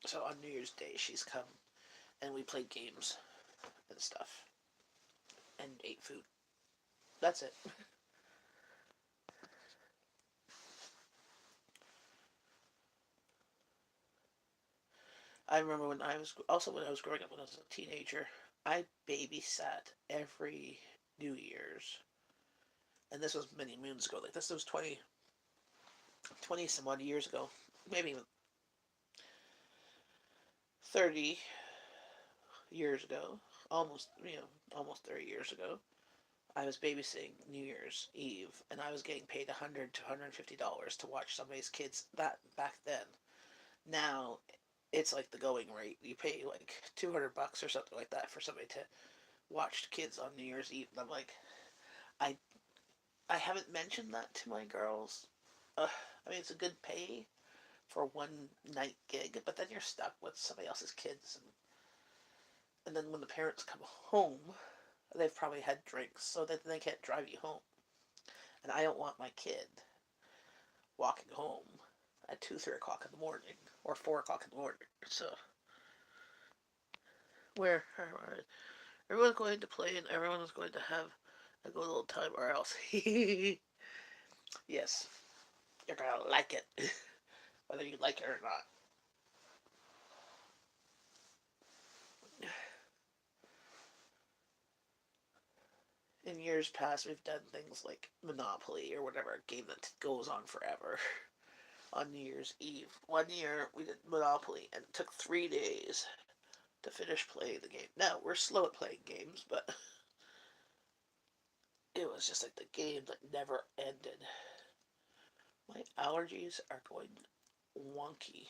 So on New Year's Day, she's come and we played games and stuff and ate food. That's it. I remember when I was growing up when I was a teenager, I babysat every New Year's, and this was many moons ago. Like this was 20 some odd years ago, maybe even 30 years ago, almost 30 years ago. I was babysitting New Year's Eve, and I was getting paid $100 to $150 to watch somebody's kids. That back then, now it's like the going rate. You pay like $200 or something like that for somebody to watch kids on New Year's Eve. And I'm like, I I haven't mentioned that to my girls. I mean, it's a good pay for one night gig, but then you're stuck with somebody else's kids, and then when the parents come home, they've probably had drinks, so that they can't drive you home. And I don't want my kid walking home at 2, 3 o'clock in the morning or 4 o'clock in the morning. So where everyone's going to play and everyone is going to have a good old time, or else, yes, you're gonna like it, whether you like it or not. In years past, we've done things like Monopoly or whatever, a game that goes on forever. On New Year's Eve, one year we did Monopoly, and it took 3 days to finish playing the game. Now we're slow at playing games, but it was just like the game that never ended. My allergies are going wonky.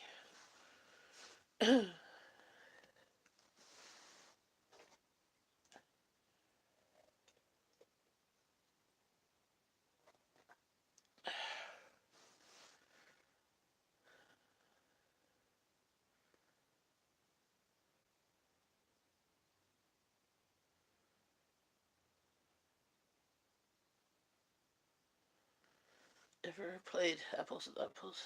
Ever played Apples and Apples?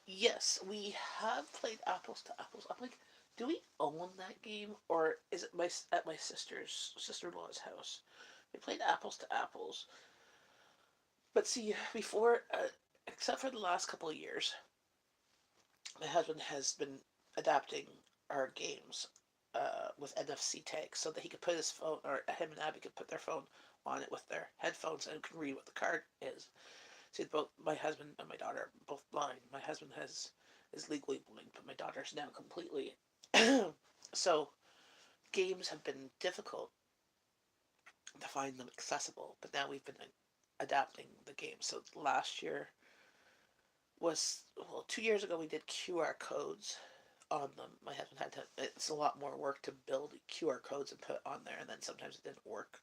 Yes, we have played Apples to Apples. I'm like, do we own that game, or is it at my sister-in-law's house? We played Apples to Apples, but see, before, except for the last couple of years, my husband has been adapting our games with NFC tags so that he could put his phone, or him and Abby could put their phone on it with their headphones and can read what the card is. See, both my husband and my daughter are both blind. My husband is legally blind, but my daughter's now completely. So games have been difficult to find them accessible, but now we've been adapting the game. So last year was, well, 2 years ago we did QR codes on them. My husband had to. It's a lot more work to build QR codes and put on there, and then sometimes it didn't work.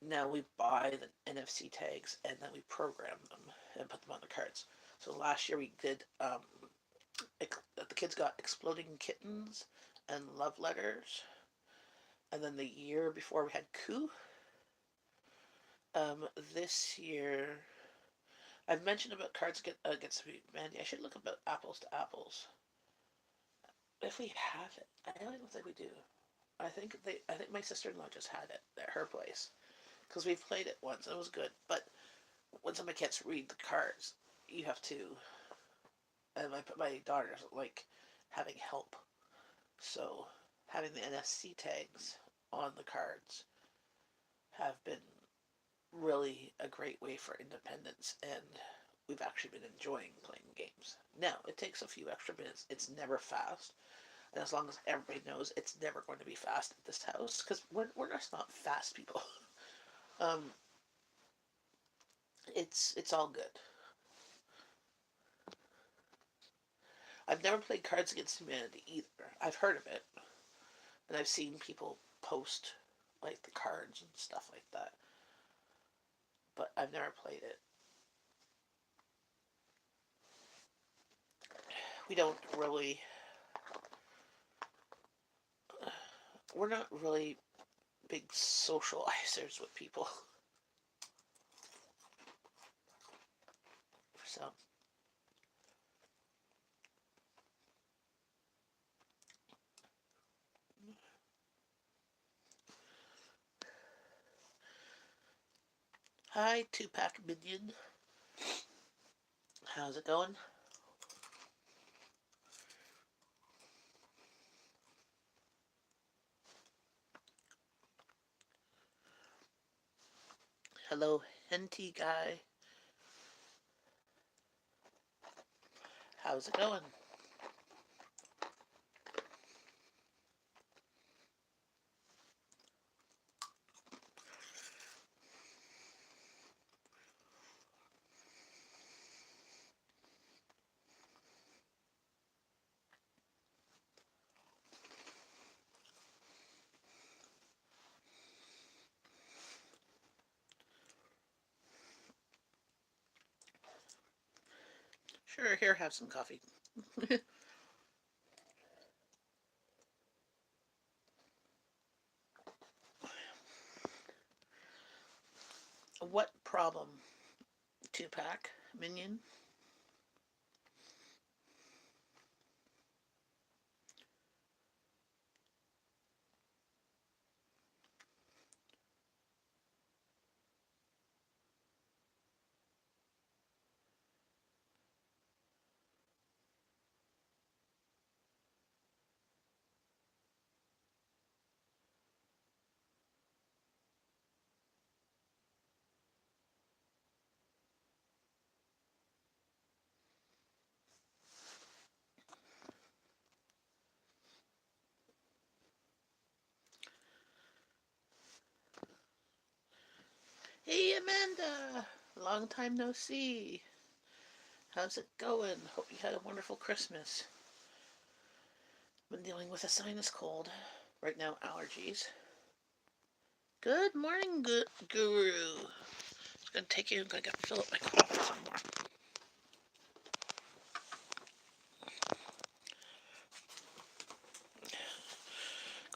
Now we buy the NFC tags and then we program them and put them on the cards. So last year we did. The kids got exploding kittens and love letters, and then the year before we had coup. This year I've mentioned about cards against Mandy. I should look about apples to apples. If we have it, I don't think we do. I think my sister-in-law just had it at her place because we've played it once and it was good. But when somebody can't read the cards, you have to. And my daughter's like having help. So having the NSC tags on the cards have been really a great way for independence, and we've actually been enjoying playing games. Now, it takes a few extra minutes. It's never fast. And as long as everybody knows it's never going to be fast at this house, because we're just not fast people. um, it's all good. I've never played Cards Against Humanity either. I've heard of it, and I've seen people post like the cards and stuff like that, but I've never played it. We don't really, we're not really big socializers with people. So, hi, two-pack minion. How's it going? Hello, Henty guy. How's it going? Sure, here, have some coffee. What problem, two-pack minion? Hey, Amanda! Long time no see. How's it going? Hope you had a wonderful Christmas. Been dealing with a sinus cold. Right now, allergies. Good morning, guru. It's gonna take you. I'm gonna fill up my coffee some more.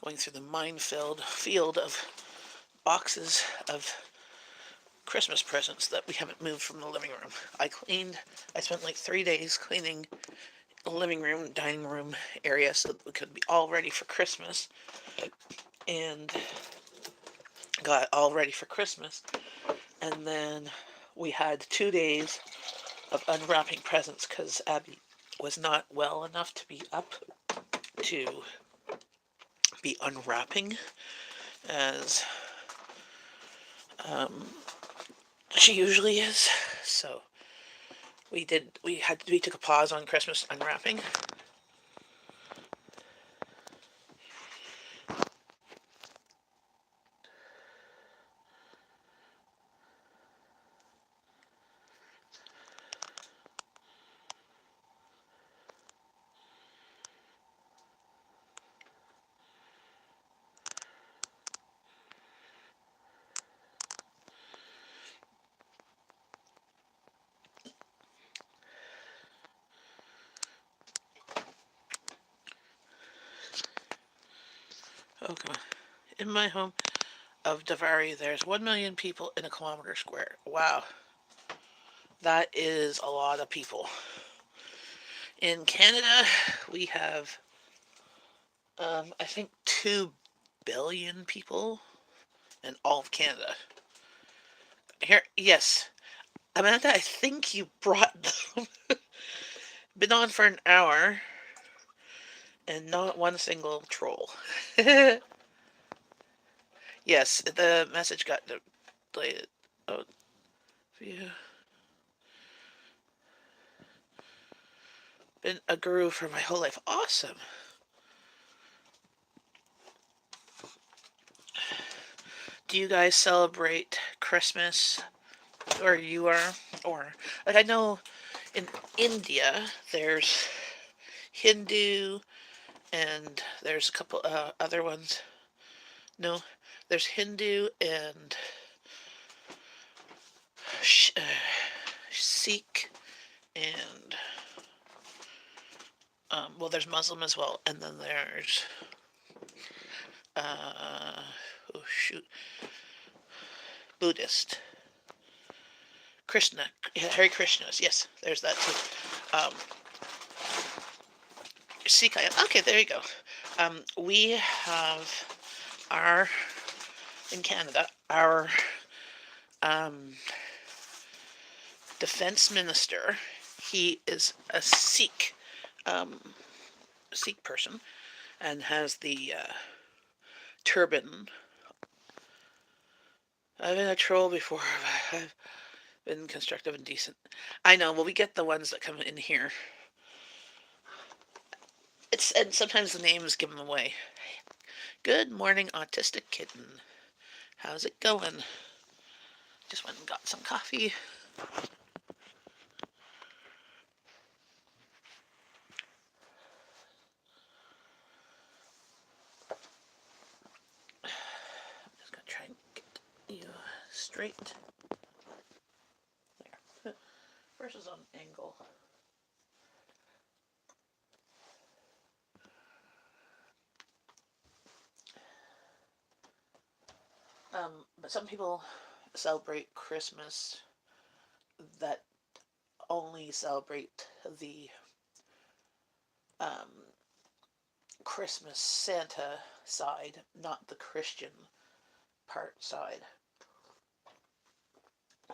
Going through the minefield field of boxes of Christmas presents that we haven't moved from the living room. I spent like 3 days cleaning the living room, dining room area so that we could be all ready for Christmas. And got all ready for Christmas. And then we had 2 days of unwrapping presents because Abby was not well enough to be up to be unwrapping as she usually is. So we took a pause on Christmas unwrapping. Oh, come on. In my home of Davari, there's 1 million people in a kilometer square. Wow. That is a lot of people. In Canada, we have, I think, 2 billion people in all of Canada. Here, yes. Amanda, I think you brought them. Been on for an hour. and not one single troll. Yes, the message got deleted. Oh, you been a guru for my whole life. Awesome. Do you guys celebrate Christmas where you are? Or, like, I know in India there's Hindu and there's a couple other ones. No, there's Hindu and uh, Sikh and well, there's Muslim as well, and then there's uh, oh shoot, Buddhist, Krishna, Hare Krishnas. Yes, there's that too. Sikh. Okay, there you go. We have our in Canada our um, defense minister. He is a um, Sikh person and has the turban. I've been a troll before. I've been constructive and decent. I know. Well, we get the ones that come in here. And sometimes the names give them away. Good morning, autistic kitten. How's it going? Just went and got some coffee. I'm just gonna try and get you straight. There. First is on angle. But some people celebrate Christmas that only celebrate the um, Christmas Santa side, not the Christian part side.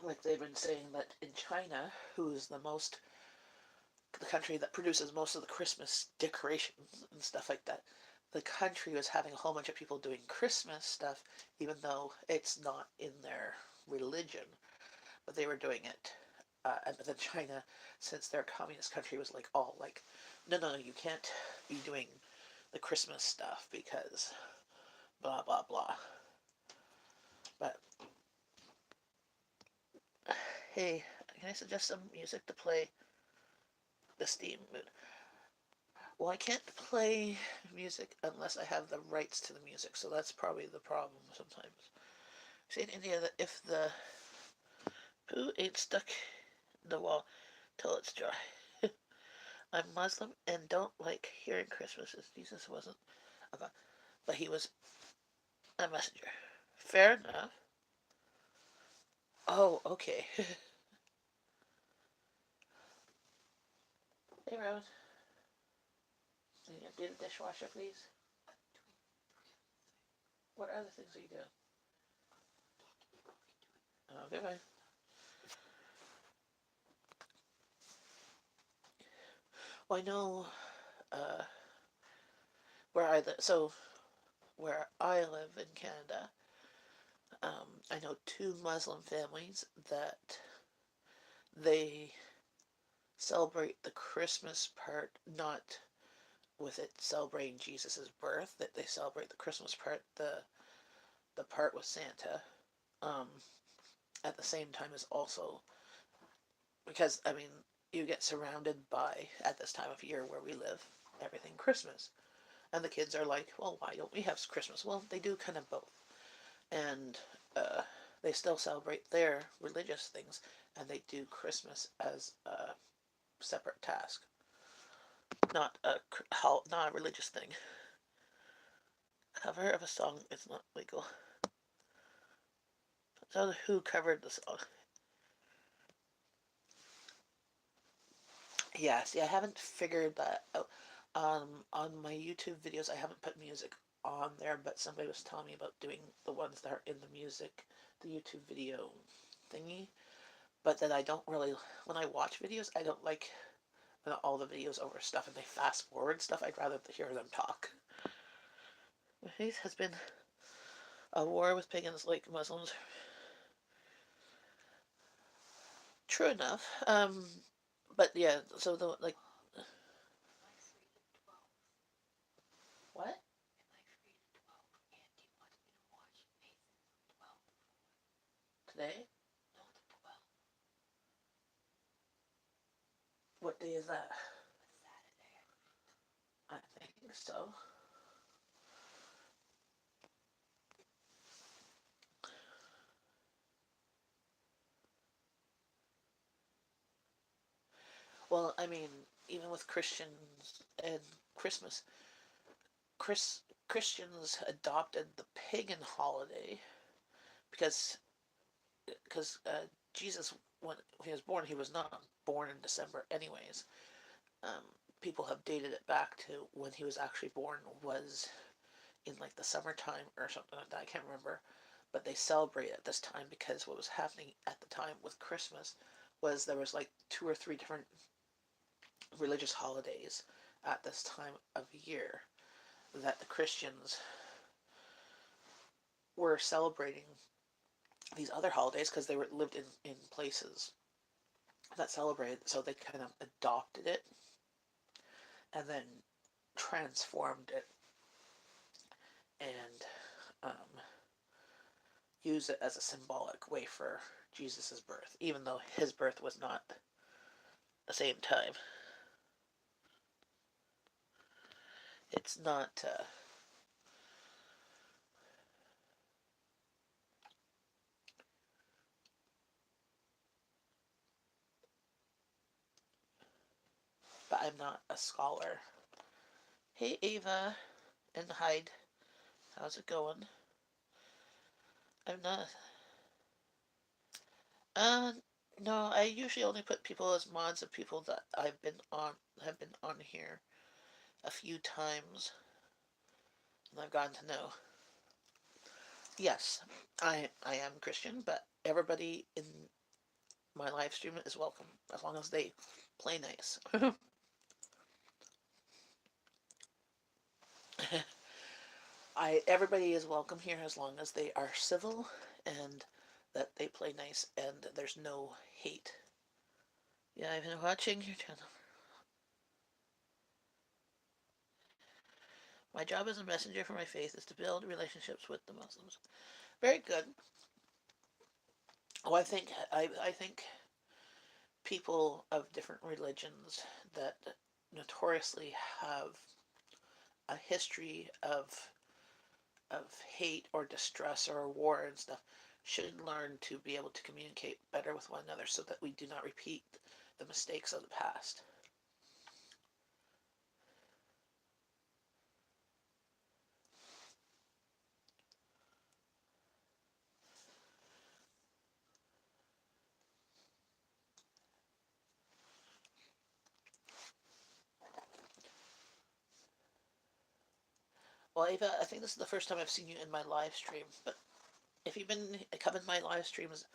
Like they've been saying that in China, who's the country that produces most of the Christmas decorations and stuff like that, the country was having a whole bunch of people doing Christmas stuff, even though it's not in their religion, but they were doing it. But then China, since they're a communist country, was like all like, no, you can't be doing the Christmas stuff because blah blah blah. But hey, can I suggest some music to play the Steam mood? Well, I can't play music unless I have the rights to the music, so that's probably the problem sometimes. See in India that if the poo ain't stuck in the wall till it's dry. I'm Muslim and don't like hearing Christmas as Jesus wasn't a God, but he was a messenger. Fair enough. Oh, okay. Hey, Rose. Can you empty the dishwasher, please? What other things are you doing? Okay, fine. Well, I know uh, where I live. So where I live in Canada, I know two Muslim families that they celebrate the Christmas part not with it celebrating Jesus's birth, that they celebrate the Christmas part, the part with Santa, um, at the same time as also because I mean you get surrounded by at this time of year where we live everything Christmas, and the kids are like, well, why don't we have Christmas? Well, they do kind of both, and uh, they still celebrate their religious things, and they do Christmas as a separate task, not a religious thing. Cover of a song is not legal. So who covered the song? Yeah, see, I haven't figured that out. On my YouTube videos, I haven't put music on there, but somebody was telling me about doing the ones that are in the music, the YouTube video thingy. But then I don't really, when I watch videos, I don't like all the videos over stuff and they fast forward stuff. I'd rather hear them talk. My faith has been a war with pagans like Muslims. True enough. But yeah, so the like. What? Today? What day is that? I think so. Well, I mean, even with Christians and Christmas, Christians adopted the pagan holiday because Jesus, when he was born, he was not born in December, anyways. Um, People have dated it back to when he was actually born was in like the summertime or something like that. I can't remember, but they celebrate at this time because what was happening at the time with Christmas was there was like two or three different religious holidays at this time of year that the Christians were celebrating these other holidays because they were lived in places that celebrated, so they kind of adopted it and then transformed it and um, use it as a symbolic way for Jesus' birth, even though his birth was not the same time. It's not. But I'm not a scholar. Hey, Ava and Hyde. How's it going? I'm not. Uh, no, I usually only put people as mods of people that have been on here a few times, and I've gotten to know. Yes, I am Christian, but everybody in my live stream is welcome as long as they play nice. I Everybody is welcome here as long as they are civil and that they play nice and there's no hate. Yeah, I've been watching your channel. My job as a messenger for my faith is to build relationships with the Muslims. Very good. Oh, I think people of different religions that notoriously have a history of hate or distress or war and stuff should learn to be able to communicate better with one another so that we do not repeat the mistakes of the past. Well, Ava, I think this is the first time I've seen you in my live stream, but if you've been coming to my live streams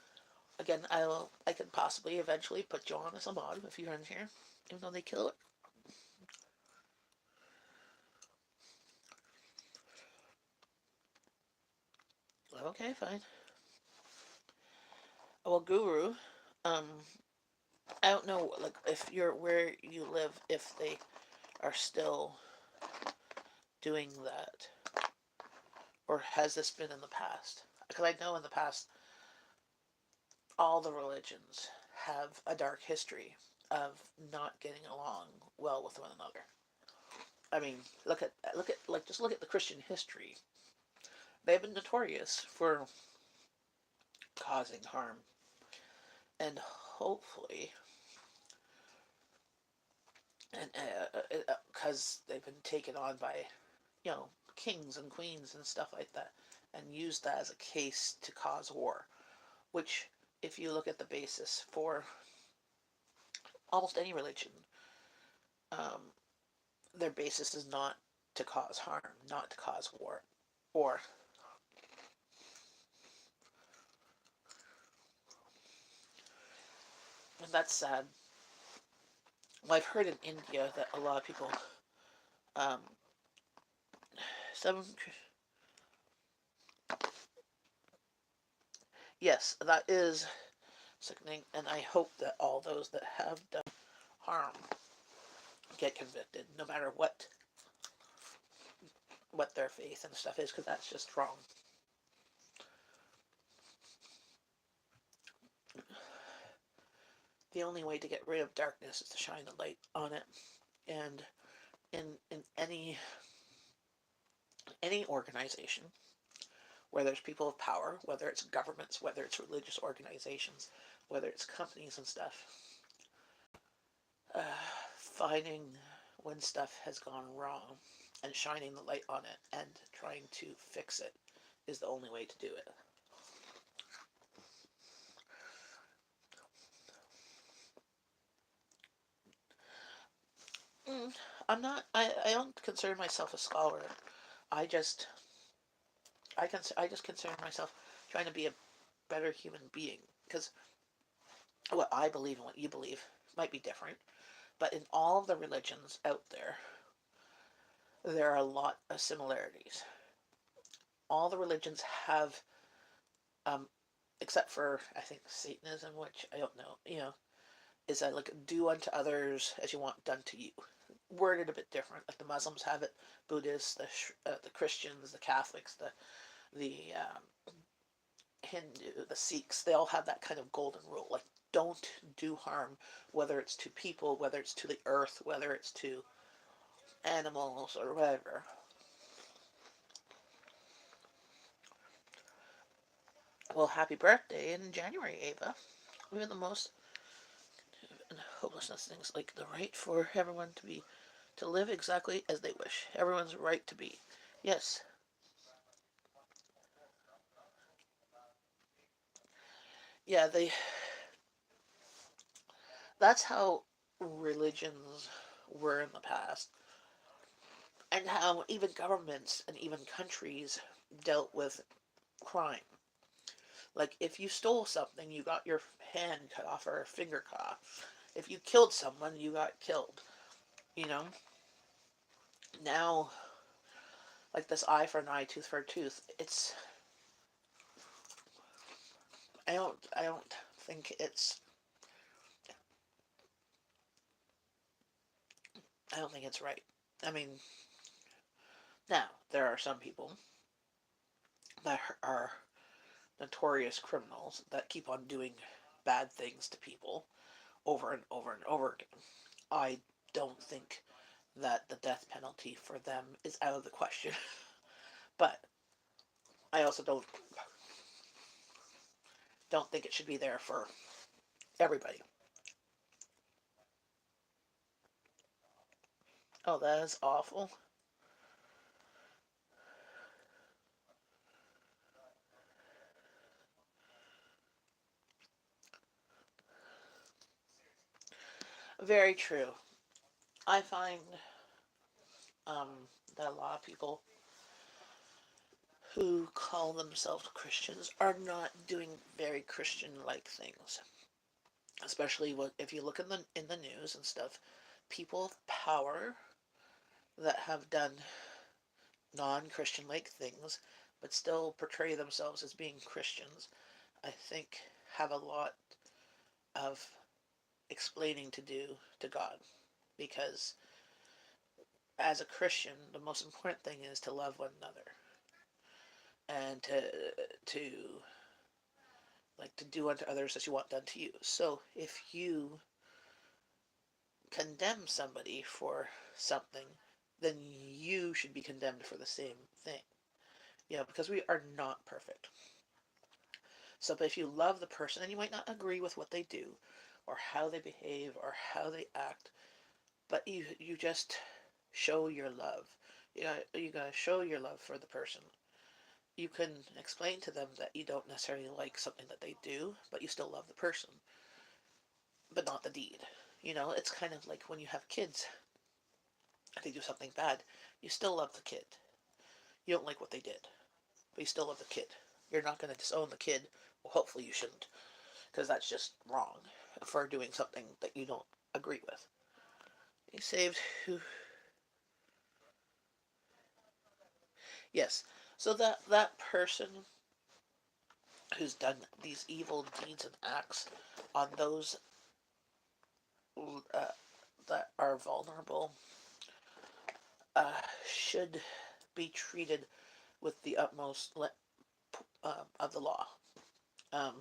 again, I could possibly eventually put you on as a mod if you're in here, even though they kill it. Okay, fine. Well, Guru, um, I don't know, like if you're where you live, if they are still doing that, or has this been in the past? Because I know in the past, all the religions have a dark history of not getting along well with one another. I mean, look at the Christian history. They've been notorious for causing harm, and hopefully, and because they've been taken on by, kings and queens and stuff like that, and used that as a case to cause war. Which, if you look at the basis for almost any religion, um, their basis is not to cause harm, not to cause war, or and that's sad. Well, I've heard in India that a lot of people, um, some, yes, that is sickening, and I hope that all those that have done harm get convicted, no matter what their faith and stuff is, because that's just wrong. The only way to get rid of darkness is to shine the light on it, and in any organization where there's people of power, whether it's governments, whether it's religious organizations, whether it's companies and stuff, uh, finding when stuff has gone wrong and shining the light on it and trying to fix it is the only way to do it. Mm, I'm not. I don't consider myself a scholar. I just I just consider myself trying to be a better human being, because what I believe and what you believe might be different. But in all of the religions out there, there are a lot of similarities. All the religions have, um, except for I think Satanism, which I don't know, is that like do unto others as you want done to you. Worded a bit different. Like the Muslims have it, Buddhists, the Christians, the Catholics, the Hindu, the Sikhs. They all have that kind of golden rule. Like don't do harm, whether it's to people, whether it's to the earth, whether it's to animals or whatever. Well, happy birthday in January, Ava. Even the most hopelessness things like the right for everyone to live exactly as they wish. Everyone's right to be. Yes. Yeah, they that's how religions were in the past, and how even governments and even countries dealt with crime. Like if you stole something, you got your hand cut off or a finger cut off. If you killed someone, you got killed. You know, now like this eye for an eye, tooth for a tooth. I don't think I don't think it's right. I mean, now there are some people that are notorious criminals that keep on doing bad things to people over and over and over again. I don't think that the death penalty for them is out of the question. But I also don't think it should be there for everybody. Oh, that is awful. Very true. I find um, that a lot of people who call themselves Christians are not doing very Christian-like things. Especially if you look in the news and stuff, people of power that have done non-Christian-like things, but still portray themselves as being Christians, I think have a lot of explaining to do to God, because as a Christian, the most important thing is to love one another and to like to do unto others as you want done to you. So if you condemn somebody for something, then you should be condemned for the same thing. Because we are not perfect. So but if you love the person, and you might not agree with what they do or how they behave or how they act, but you just show your love. You gotta show your love for the person. You can explain to them that you don't necessarily like something that they do, but you still love the person, but not the deed. It's kind of like when you have kids. If they do something bad, you still love the kid. You don't like what they did, but you still love the kid. You're not going to disown the kid. Well, hopefully you shouldn't, because that's just wrong for doing something that you don't agree with. He saved who? Yes. So that person who's done these evil deeds and acts on those uh, that are vulnerable should be treated with the utmost of the law. Um,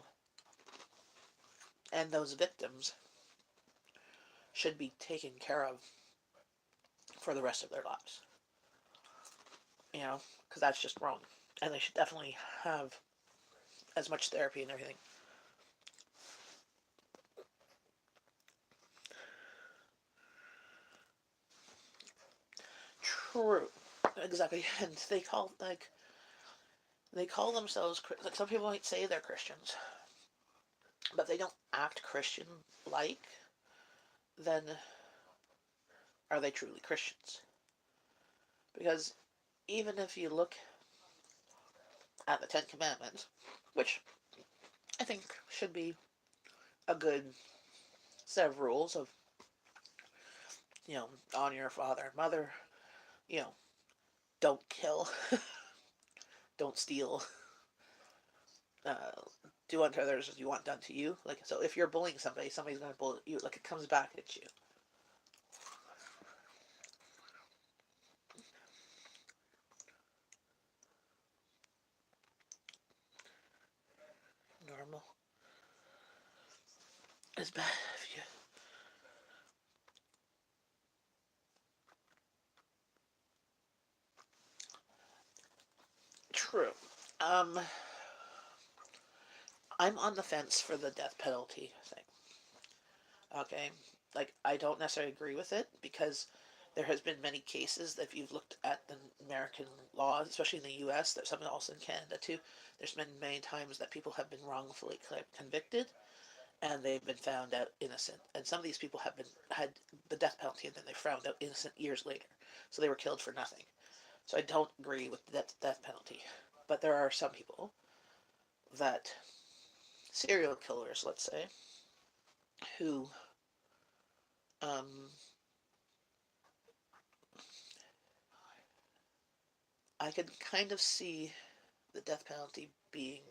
and those victims should be taken care of for the rest of their lives. You know, because that's just wrong. And they should definitely have as much therapy and everything. True. Exactly. And they call themselves, like, some people might say they're Christians, but they don't act Christian like, then are they truly Christians? Because even if you look at the Ten Commandments, which I think should be a good set of rules of, honor your father and mother, you know, don't kill, don't steal, uh, do unto others as you want done to you. Like, so if you're bullying somebody, somebody's going to bully you. Like, it comes back at you. Normal is bad if you. True. Um, I'm on the fence for the death penalty thing. Okay, like, I don't necessarily agree with it because there has been many cases that if you've looked at the American laws, especially in the U.S., there's some also in Canada too. There's been many times that people have been wrongfully convicted and they've been found out innocent. And some of these people have been had the death penalty and then they found out innocent years later, so they were killed for nothing. So I don't agree with the death penalty, but there are some people that serial killers, let's say, who um, I can kind of see the death penalty being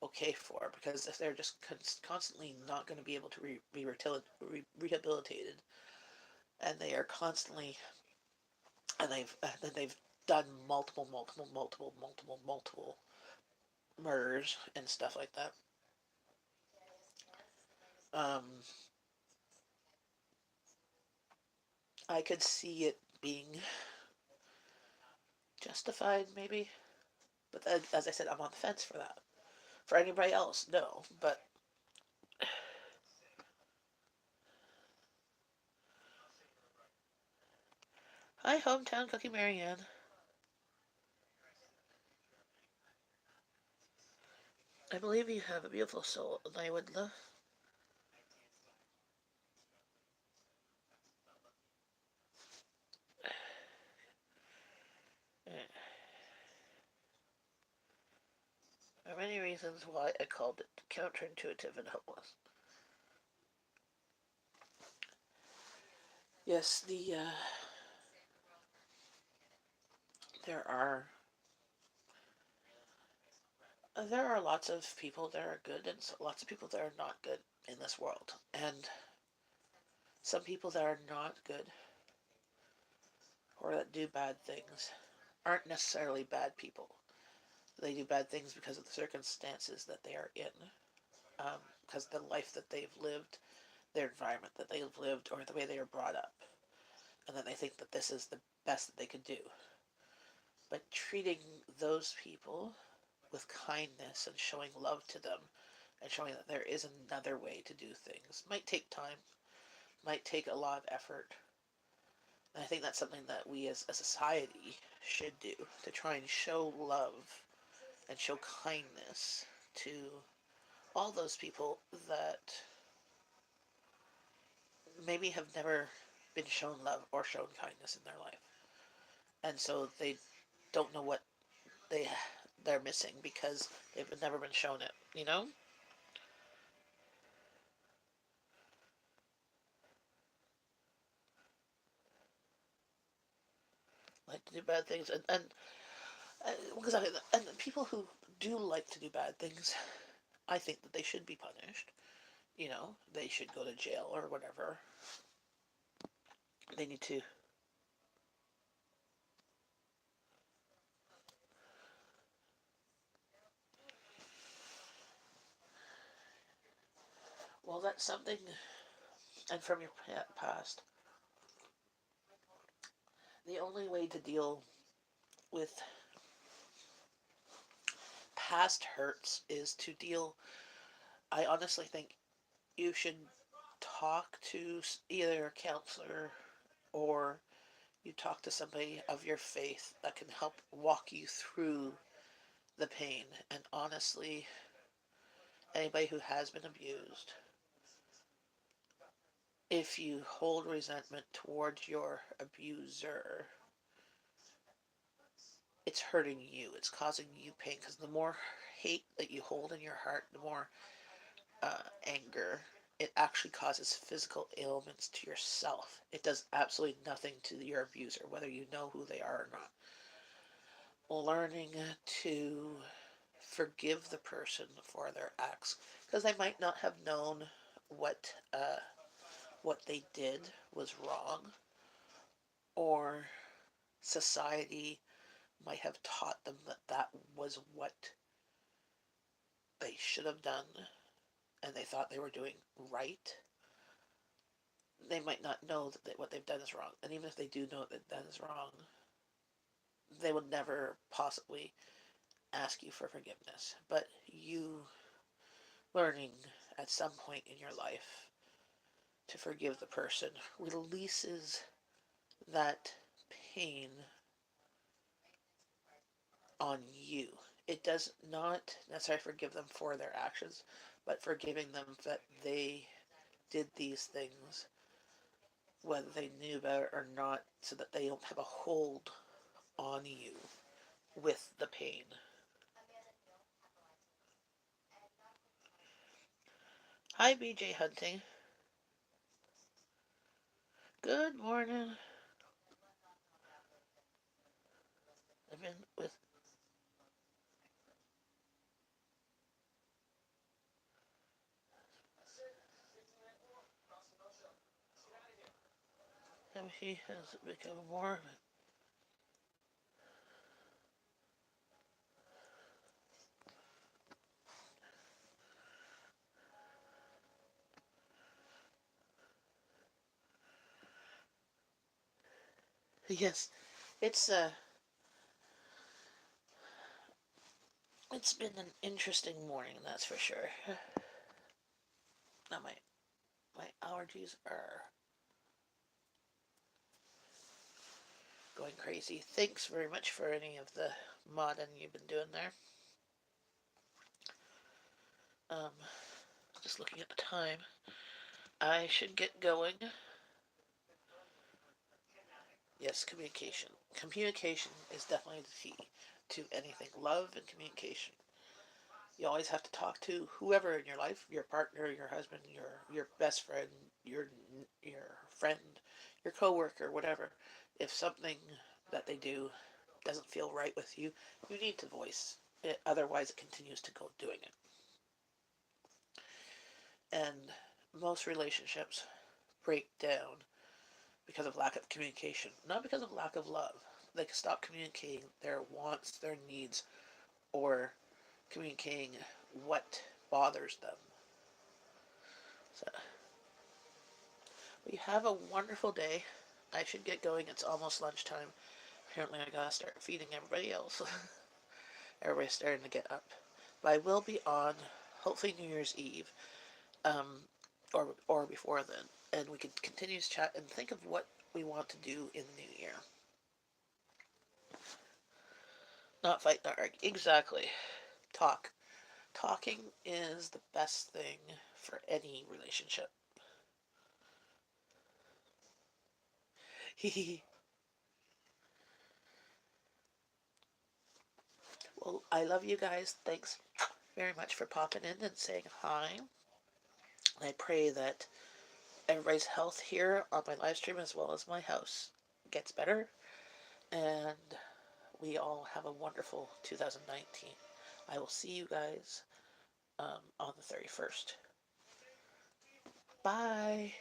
okay for, because if they're just constantly not going to be able to be rehabilitated, and they are constantly, and they've done multiple murders and stuff like that. Um, I could see it being justified, maybe, but as I said, I'm on the fence for that. For anybody else, no, but hi, hometown cookie Marianne. I believe you have a beautiful soul, and I would love. There are many reasons why I called it counterintuitive and hopeless. Yes, there are there are lots of people that are good and lots of people that are not good in this world, and some people that are not good or that do bad things aren't necessarily bad people. They do bad things because of the circumstances that they are in, because of the life that they've lived, their environment that they've lived, or the way they are brought up, and then they think that this is the best that they could do. But treating those people with kindness and showing love to them and showing that there is another way to do things might take time, might take a lot of effort. And I think that's something that we as a society should do, to try and show love and show kindness to all those people that maybe have never been shown love or shown kindness in their life. And so they don't know what they they're missing because they've never been shown it, you know? like to do bad things, and because and the people who do like to do bad things, I think that they should be punished. You know, they should go to jail or whatever. They need to. Well, that's something, and from your past, the only way to deal with past hurts is to deal. I honestly think you should talk to either a counselor or you talk to somebody of your faith that can help walk you through the pain. And honestly, anybody who has been abused, if you hold resentment towards your abuser, it's hurting you. It's causing you pain because the more hate that you hold in your heart, the more anger, it actually causes physical ailments to yourself. It does absolutely nothing to your abuser, whether you know who they are or not. Learning to forgive the person for their acts, because they might not have known what what they did was wrong, or society might have taught them that that was what they should have done, and they thought they were doing right. They might not know that what they've done is wrong, and even if they do know that that is wrong, they would never possibly ask you for forgiveness. But you learning at some point in your life to forgive the person releases that pain on you. It does not necessarily forgive them for their actions, but forgiving them that they did these things, whether they knew about it or not, so that they don't have a hold on you with the pain. Hi, BJ Hunting. Good morning. I've been with. He has become more. Yes, it's it's been an interesting morning, that's for sure. Now my allergies are going crazy. Thanks very much for any of the modding you've been doing there. Um, just looking at the time. I should get going. Yes, communication. Communication is definitely the key to anything. Love and communication. You always have to talk to whoever in your life, your partner, your husband, your best friend, your friend, your coworker, whatever. If something that they do doesn't feel right with you, you need to voice it. Otherwise, it continues to go doing it. And most relationships break down because of lack of communication, not because of lack of love. They can stop communicating their wants, their needs, or communicating what bothers them. So, we have a wonderful day. I should get going. It's almost lunchtime. Apparently, I gotta start feeding everybody else. Everybody's starting to get up. But I will be on, hopefully, New Year's Eve, um, or before then, and we can continue to chat and think of what we want to do in the new year. Not fight, not argue. Exactly. Talk. Talking is the best thing for any relationship. Well, I love you guys. Thanks very much for popping in and saying hi. I pray that everybody's health here on my live stream as well as my house gets better. and we all have a wonderful 2019. I will see you guys on the 31st. Bye.